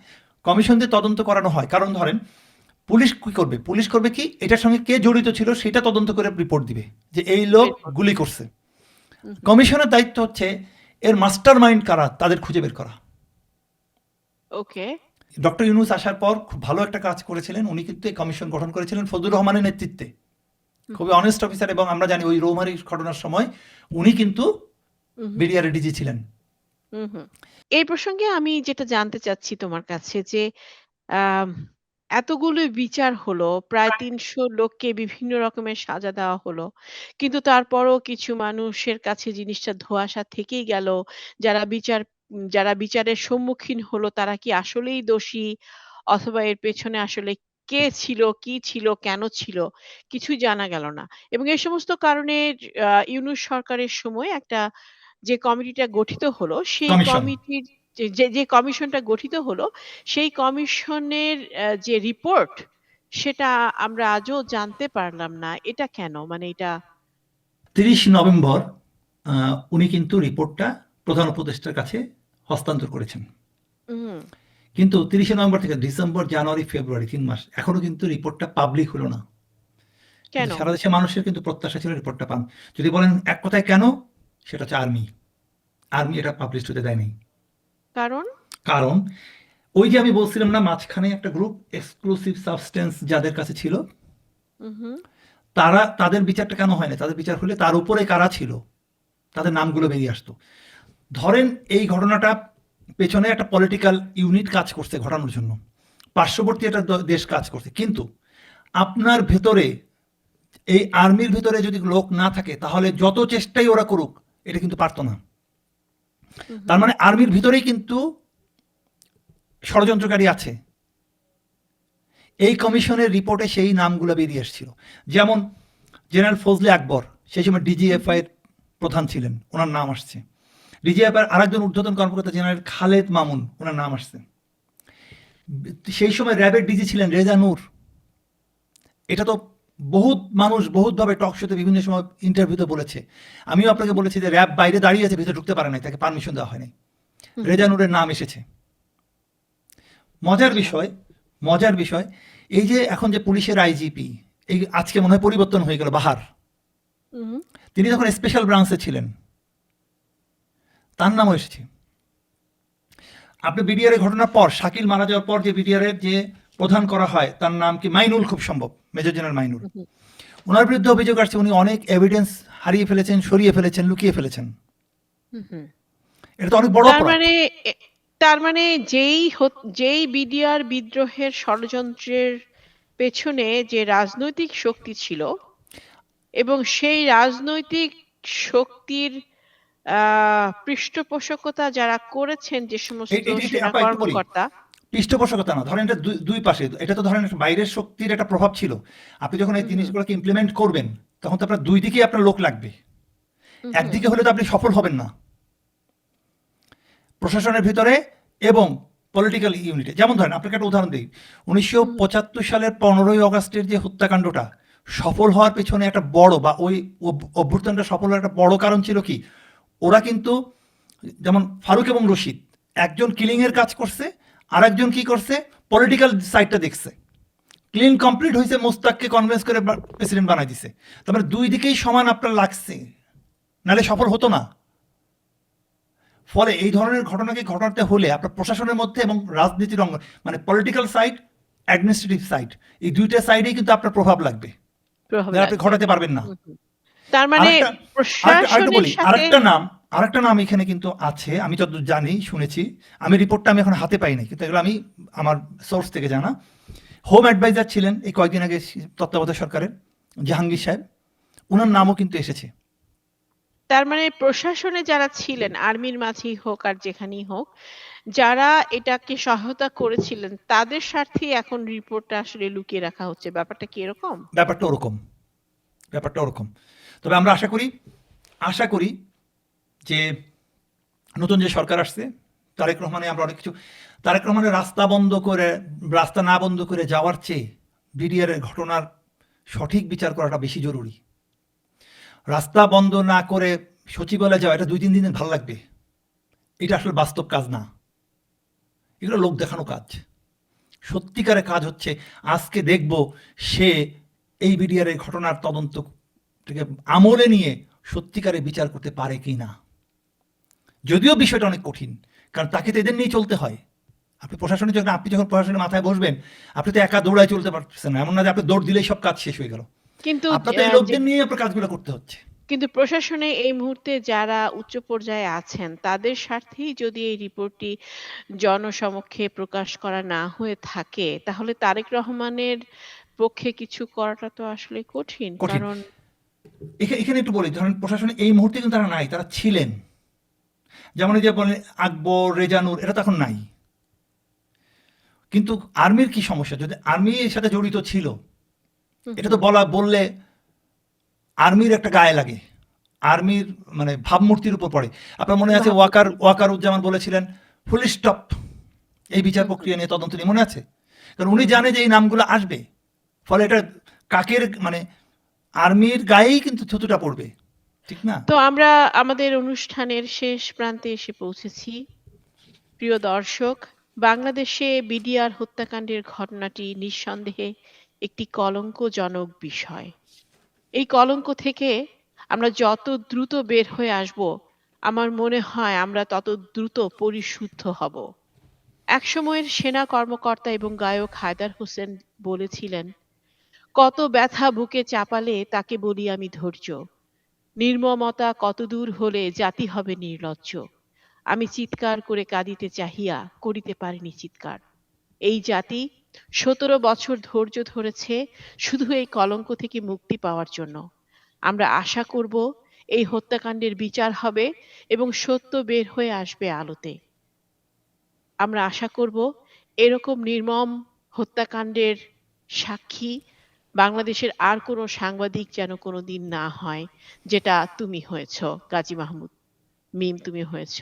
কমিশন দিয়ে তদন্ত করানো হয় কারণ ধরেন পুলিশ কি করবে? পুলিশ করবে কি, এটার সঙ্গে কে জড়িত ছিল সেটা তদন্ত করে রিপোর্ট দিবে যে এই লোক গুলি করছে। কমিশনের দায়িত্ব হচ্ছে এর মাস্টার মাইন্ড কারা তাদের খুঁজে বের করা। ওকে। ডক্টর ইউনূস আসার পর খুব ভালো একটা কাজ করেছিলেন। উনি কিন্তু এই কমিশন গঠন করেছিলেন ফজলুর রহমানের নেতৃত্বে, খুবই অনেস্ট অফিসার। এবং আমরা জানি ওই রৌমারী ঘটনার সময় উনি কিন্তু বিডিআর ডিজি ছিলেন। হুম, হুম। এই প্রসঙ্গে আমি যেটা জানতে চাচ্ছি তোমার কাছে যে আম এতগুলো বিচার হলো, প্রায় ৩০০ লোককে বিভিন্ন রকমের সাজা দেওয়া হলো। কিন্তু তারপরও কিছু মানুষের কাছে জিনিসটা ধোঁয়াশা থেকেই গেল। যারা বিচারের সম্মুখীন হলো তারা কি আসলেই দোষী? অথবা এর পেছনে আসলে কে ছিল, কি ছিল, কেন ছিল? কিছুই জানা গেল না। এবং এই সমস্ত কারণে ইউনূস সরকারের সময় একটা যে কমিটিটা গঠিত হলো, সেই কমিশন। কমিটির যে কমিশনটা গঠিত হলো, সেই কমিশনের যে রিপোর্ট, সেটা আমরা আজও জানতে পারলাম না। এটা কেন? মানে এটা ৩০ নভেম্বর উনি কিন্তু রিপোর্টটা প্রধান উপদেষ্টার কাছে হস্তান্তর করেছেন। হুম, কিন্তু ৩০ নভেম্বর থেকে ডিসেম্বর, জানুয়ারি, ফেব্রুয়ারি ৩ মাস এখনো কিন্তু রিপোর্টটা পাবলিক হলো না। কিন্তু কেন? সারা দেশের মানুষের কিন্তু প্রত্যাশা ছিল রিপোর্টটা পান। যদি বলেন এক কথায় কেন? সেটা হচ্ছে আর্মি। আর্মি এটা পাবলিশ হতে দেয়নি। কারণ? কারণ ওই যে আমি বলছিলাম না মাঝখানে একটা গ্রুপ এক্সক্লুসিভ সাবস্টেন্স যাদের কাছে ছিল, উহু, তাদের বিচারটা কেন হয় না? তাদের বিচার হলে তার উপরে কারা ছিল তাদের নামগুলো বেরিয়ে আসতো। ধরেন এই ঘটনাটা পেছনে একটা পলিটিক্যাল ইউনিট কাজ করছে ঘটানোর জন্য, পার্শ্ববর্তী একটা দেশ কাজ করছে, কিন্তু আপনার ভেতরে এই আর্মির ভেতরে যদি লোক না থাকে তাহলে যত চেষ্টাই ওরা করুক এটা কিন্তু পারতো না। উহু, তার মানে আর্মির ভিতরেই কিন্তু ষড়যন্ত্রকারী আছে। এই কমিশনের রিপোর্টে সেই নামগুলো বেরিয়ে এসেছিল। যেমন জেনারেল ফজলে আকবর সেই সময় উহু, ডিজিএফআই এর প্রধান ছিলেন, ওনার নাম আসছে। ডিজিএফআই এর আরেকজন ঊর্ধ্বতন কর্মকর্তা জেনারেল খালেদ মামুন, ওনার নাম আসছে। সেই সময় র্যাবের ডিজি ছিলেন রেজা নূর। এটা তো বহুত মানুষ বহুতভাবে টক শোতে বিভিন্ন সময় ইন্টারভিউতে বলেছে। আমিও আপনাকে বলেছি যে র্যাব বাইরে দাঁড়িয়ে আছে, ভিতরে ঢুকতে পারে নাই, তাকে পারমিশন দেওয়া হয়নি। উহু, রেজা নূরের নাম এসেছে। মজার আচ্ছা। বিষয়, মজার বিষয়, এই যে এখন যে পুলিশের আইজিপি, এই আজকে মনে হয় পরিবর্তন হয়ে গেল বাহার, উহু, তিনি যখন স্পেশাল ব্রাঞ্চে ছিলেন তার নামও এসেছে। আপনি বিডিআর এর ঘটনার পর শাকিল মারা যাওয়ার পর যে বিডিআর এর যে প্রধান করা হয় তার নাম কি মাইনুল, খুব সম্ভব মেজর জেনারেল মাইনুল। উহু, ওনার বিরুদ্ধে অভিযোগ আসছে উনি অনেক এভিডেন্স হারিয়ে ফেলেছেন, সরিয়ে ফেলেছেন, লুকিয়ে ফেলেছেন। উহু। এটা তো অনেক বড় তার অপরাধ। মানে এ তার মানে যেই বিডিআর বিদ্রোহের ষড়যন্ত্রের পেছনে যে রাজনৈতিক শক্তি ছিল এবং সেই রাজনৈতিক শক্তির পৃষ্ঠপোষকতা যারা করেছেন যে সমস্ত সেনা আপা একটু বলি, কর্মকর্তা। পৃষ্ঠপোষকতা না, ধরেন এটা দুই পাশে, এটা তো ধরেন একটা বাইরের শক্তির একটা প্রভাব ছিল। আপনি যখন এই হুম, হুম, জিনিসগুলোকে ইমপ্লিমেন্ট করবেন তখন তো আপনার দুই দিকেই আপনার লোক লাগবে। হুম, হুম, একদিকে হলে তো আপনি সফল হবেন না, প্রশাসনের ভিতরে এবং পলিটিক্যাল ইউনিটে। যেমন ধরেন আপনাকে একটা উদাহরণ দিই, হুম, 1975 সালের 15ই আগস্টের যে হত্যাকাণ্ডটা সফল হওয়ার পেছনে একটা বড়, বা ওই অভ্যুত্থানটা সফল হওয়ার একটা বড় কারণ ছিল কি, ওরা কিন্তু যেমন ফারুক এবং রশিদ একজন কিলিং এর কাজ করছে, আর একজন কি করছে পলিটিক্যাল সাইডটা দেখছে। ক্লিন কমপ্লিট হয়েছে, মোস্তাককে কনভিন্স করে প্রেসিডেন্ট বানাই দিছে। তার মানে দুই দিকেই সমান আপনার লাগছে, নাহলে সফল হতো না। ফলে এই ধরনের ঘটনাকে ঘটাতে হলে আপনার প্রশাসনের মধ্যে এবং রাজনীতির অঙ্গ, মানে পলিটিক্যাল সাইড, অ্যাডমিনিস্ট্রেটিভ সাইড, এই দুইটা সাইডেই কিন্তু আপনার প্রভাব লাগবে, প্রভাব যারা আপনি লাগবে। ঘটাতে পারবেন না। হুম, হুম। তার মানে আরেকটা আরেকটা প্রশাসনের বলি, সাথে আরেকটা নাম এখানে কিন্তু আছে, আমি যতদূর জানি শুনেছি, আমি রিপোর্টটা আমি এখন হাতে পাইনি, কিন্তু এগুলো আমি আমার সোর্স থেকে জানা। হোম অ্যাডভাইজার ছিলেন এই কয়েকদিন আগে তত্ত্বাবধায়ক সরকারের জাহাঙ্গীর সাহেব, ওনার নামও কিন্তু এসেছে। তার মানে প্রশাসনে যারা ছিলেন আর্মির মাঝেই হোক আর যেখানেই হোক, যারা এটাকে সহায়তা করেছিলেন তাদের স্বার্থেই এখন রিপোর্টটা আসলে লুকিয়ে রাখা হচ্ছে। ব্যাপারটা কি এরকম? ব্যাপারটা ওরকম, ব্যাপারটা ওরকম। তবে আমরা আশা করি যে নতুন যে সরকার আসছে, তারেক রহমানে আমরা অনেক কিছু, তারেক রহমানের রাস্তা না বন্ধ করে যাওয়ার চেয়ে বিডিআর এর ঘটনার সঠিক বিচার করাটা বেশি জরুরি। রাস্তা বন্ধ না করে সচিবালয়ে যাওয়া, এটা 2-3 দিন ভালো লাগবে, এটা আসলে বাস্তব কাজ না, এগুলো লোক দেখানো কাজ। সত্যিকারের কাজ হচ্ছে আজকে দেখব সে এই বিডিআর এর ঘটনার তদন্ত থেকে আমলে নিয়ে সত্যিকারে বিচার করতে পারে কি না। যদিও বিষয়টা অনেক কঠিন, কারণ তাকে তো এদের নিয়ে চলতে হয়। আপনি যখন প্রশাসনের মাথায় বসবেন, আপনি তো একা দৌড়ায় চলতে পারছেন না, এমন না যে আপনি দৌড় দিলেই সব কাজ শেষ হয়ে গেল। কিন্তু আপনার তো এই লোকদের নিয়ে আপনার কাজগুলো করতে হচ্ছে। কিন্তু প্রশাসনে এই মুহূর্তে যারা উচ্চ পর্যায়ে আছেন তাদের স্বার্থেই যদি এই রিপোর্টটি জনসমক্ষে প্রকাশ করা না হয়ে থাকে তাহলে তারেক রহমানের পক্ষে কিছু করাটা তো আসলে কঠিন। কঠিন। কারণ এখানে একটু বলি, ধরেন প্রশাসনে এই মুহূর্তে কিন্তু তারা নাই, তারা ছিলেন। যেমন এই যে বলেন আকবর, রেজানুর, এরা তো এখন নাই। কিন্তু আর্মির কি সমস্যা? যদি আর্মি এর সাথে জড়িত ছিল, হুম, এটা তো বললে আর্মির একটা গায়ে লাগে, আর্মির মানে ভাবমূর্তির উপর পড়ে। আপনার মনে আছে ভাবমূর্তি। ওয়াকারুজ্জামান বলেছিলেন ফুল স্টপ এই বিচার হুম, প্রক্রিয়া নিয়ে তদন্ত নিয়ে, মনে আছে? কারণ উনি জানে যে এই নামগুলো আসবে, ফলে এটা কাকের মানে আর্মির গায়েই কিন্তু থুতুটা পড়বে, ঠিক না? তো আমরা আমাদের অনুষ্ঠানের শেষ প্রান্তে এসে পৌঁছেছি। প্রিয় দর্শক, বাংলাদেশে বিডিআর হত্যাকাণ্ডের ঘটনাটি নিঃসন্দেহে একটি কলঙ্কজনক বিষয়। এই কলঙ্ক থেকে আমরা যত দ্রুত বের হয়ে আসব, আমার মনে হয় আমরা তত দ্রুত পরিশুদ্ধ হব। একসময়ের সেনা কর্মকর্তা এবং গায়ক হায়দার হোসেন বলেছিলেন, কত ব্যথা বুকে চাপালে তাকে বলি আমি ধৈর্য। নির্মমতা কতদূর হলে জাতি হবে নির্লজ্জ। আমি চিৎকার করে কাঁদিতে চাহিয়া করিতে পারিনি চিৎকার। এই জাতি ১৭ বছর ধৈর্য ধরেছে শুধু এই কলঙ্ক থেকে মুক্তি পাওয়ার জন্য। আমরা আশা করব এই হত্যাকাণ্ডের বিচার হবে এবং সত্য বের হয়ে আসবে আলোতে। আমরা আশা করব এরকম নির্মম হত্যাকাণ্ডের সাক্ষী বাংলাদেশের আর কোনো সাংবাদিক যেন কোনোদিন না হয়, যেটা তুমি হয়েছ, গাজী মাহমুদ মিম, তুমি হয়েছ।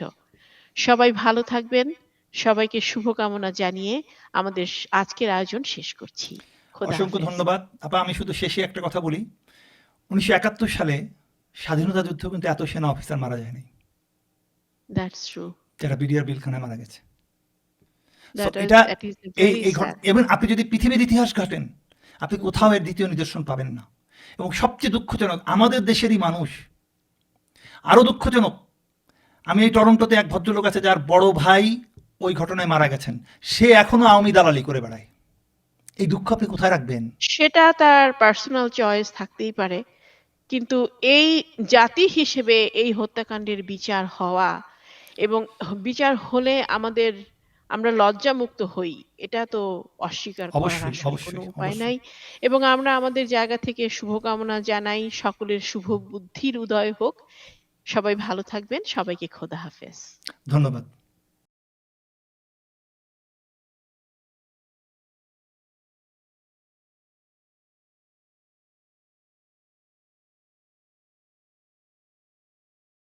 সবাই ভালো থাকবেন। সবাইকে শুভকামনা জানিয়ে আমাদের আজকের আয়োজন শেষ করছি। খোদা অসংখ্য হাফেজ। ধন্যবাদ আপা। আমি শুধু শেষে একটা কথা বলি, 1971 সালে স্বাধীনতা যুদ্ধ কিন্তু এত সেনা অফিসার মারা যায়নি দ্যাটস ট্রু। যারা বিডিআর বিলখানায় মারা গেছে। So, দ্যাট এটা ইজ এই ভেরি এই স্যাড। এবং আপনি যদি পৃথিবীর ইতিহাস ঘাটেন, আপনি কোথাও এর দ্বিতীয় নিদর্শন পাবেন না। এবং সবচেয়ে দুঃখজনক, আমাদের দেশেরই মানুষ। আরো দুঃখজনক, আমি এই টরন্টোতে এক ভদ্রলোক আছে যার বড় ভাই ওই ঘটনায় মারা গেছেন, সে এখনো আওয়ামী দালালি করে বেড়ায়। এই দুঃখ আপনি কোথায় রাখবেন? সেটা তার পার্সোনাল চয়েস থাকতেই পারে। কিন্তু এই জাতি হিসেবে এই হত্যাকাণ্ডের বিচার হওয়া এবং বিচার হলে আমরা লজ্জামুক্ত হই, এটা তো অস্বীকার করার অবশ্যই, আসলে কোনো অবশ্যই, উপায় অবশ্যই। নাই। এবং আমরা আমাদের জায়গা থেকে শুভকামনা জানাই, সকলের শুভ বুদ্ধির উদয় হোক। সবাই ভালো থাকবেন। সবাইকে খোদা হাফেজ। ধন্যবাদ।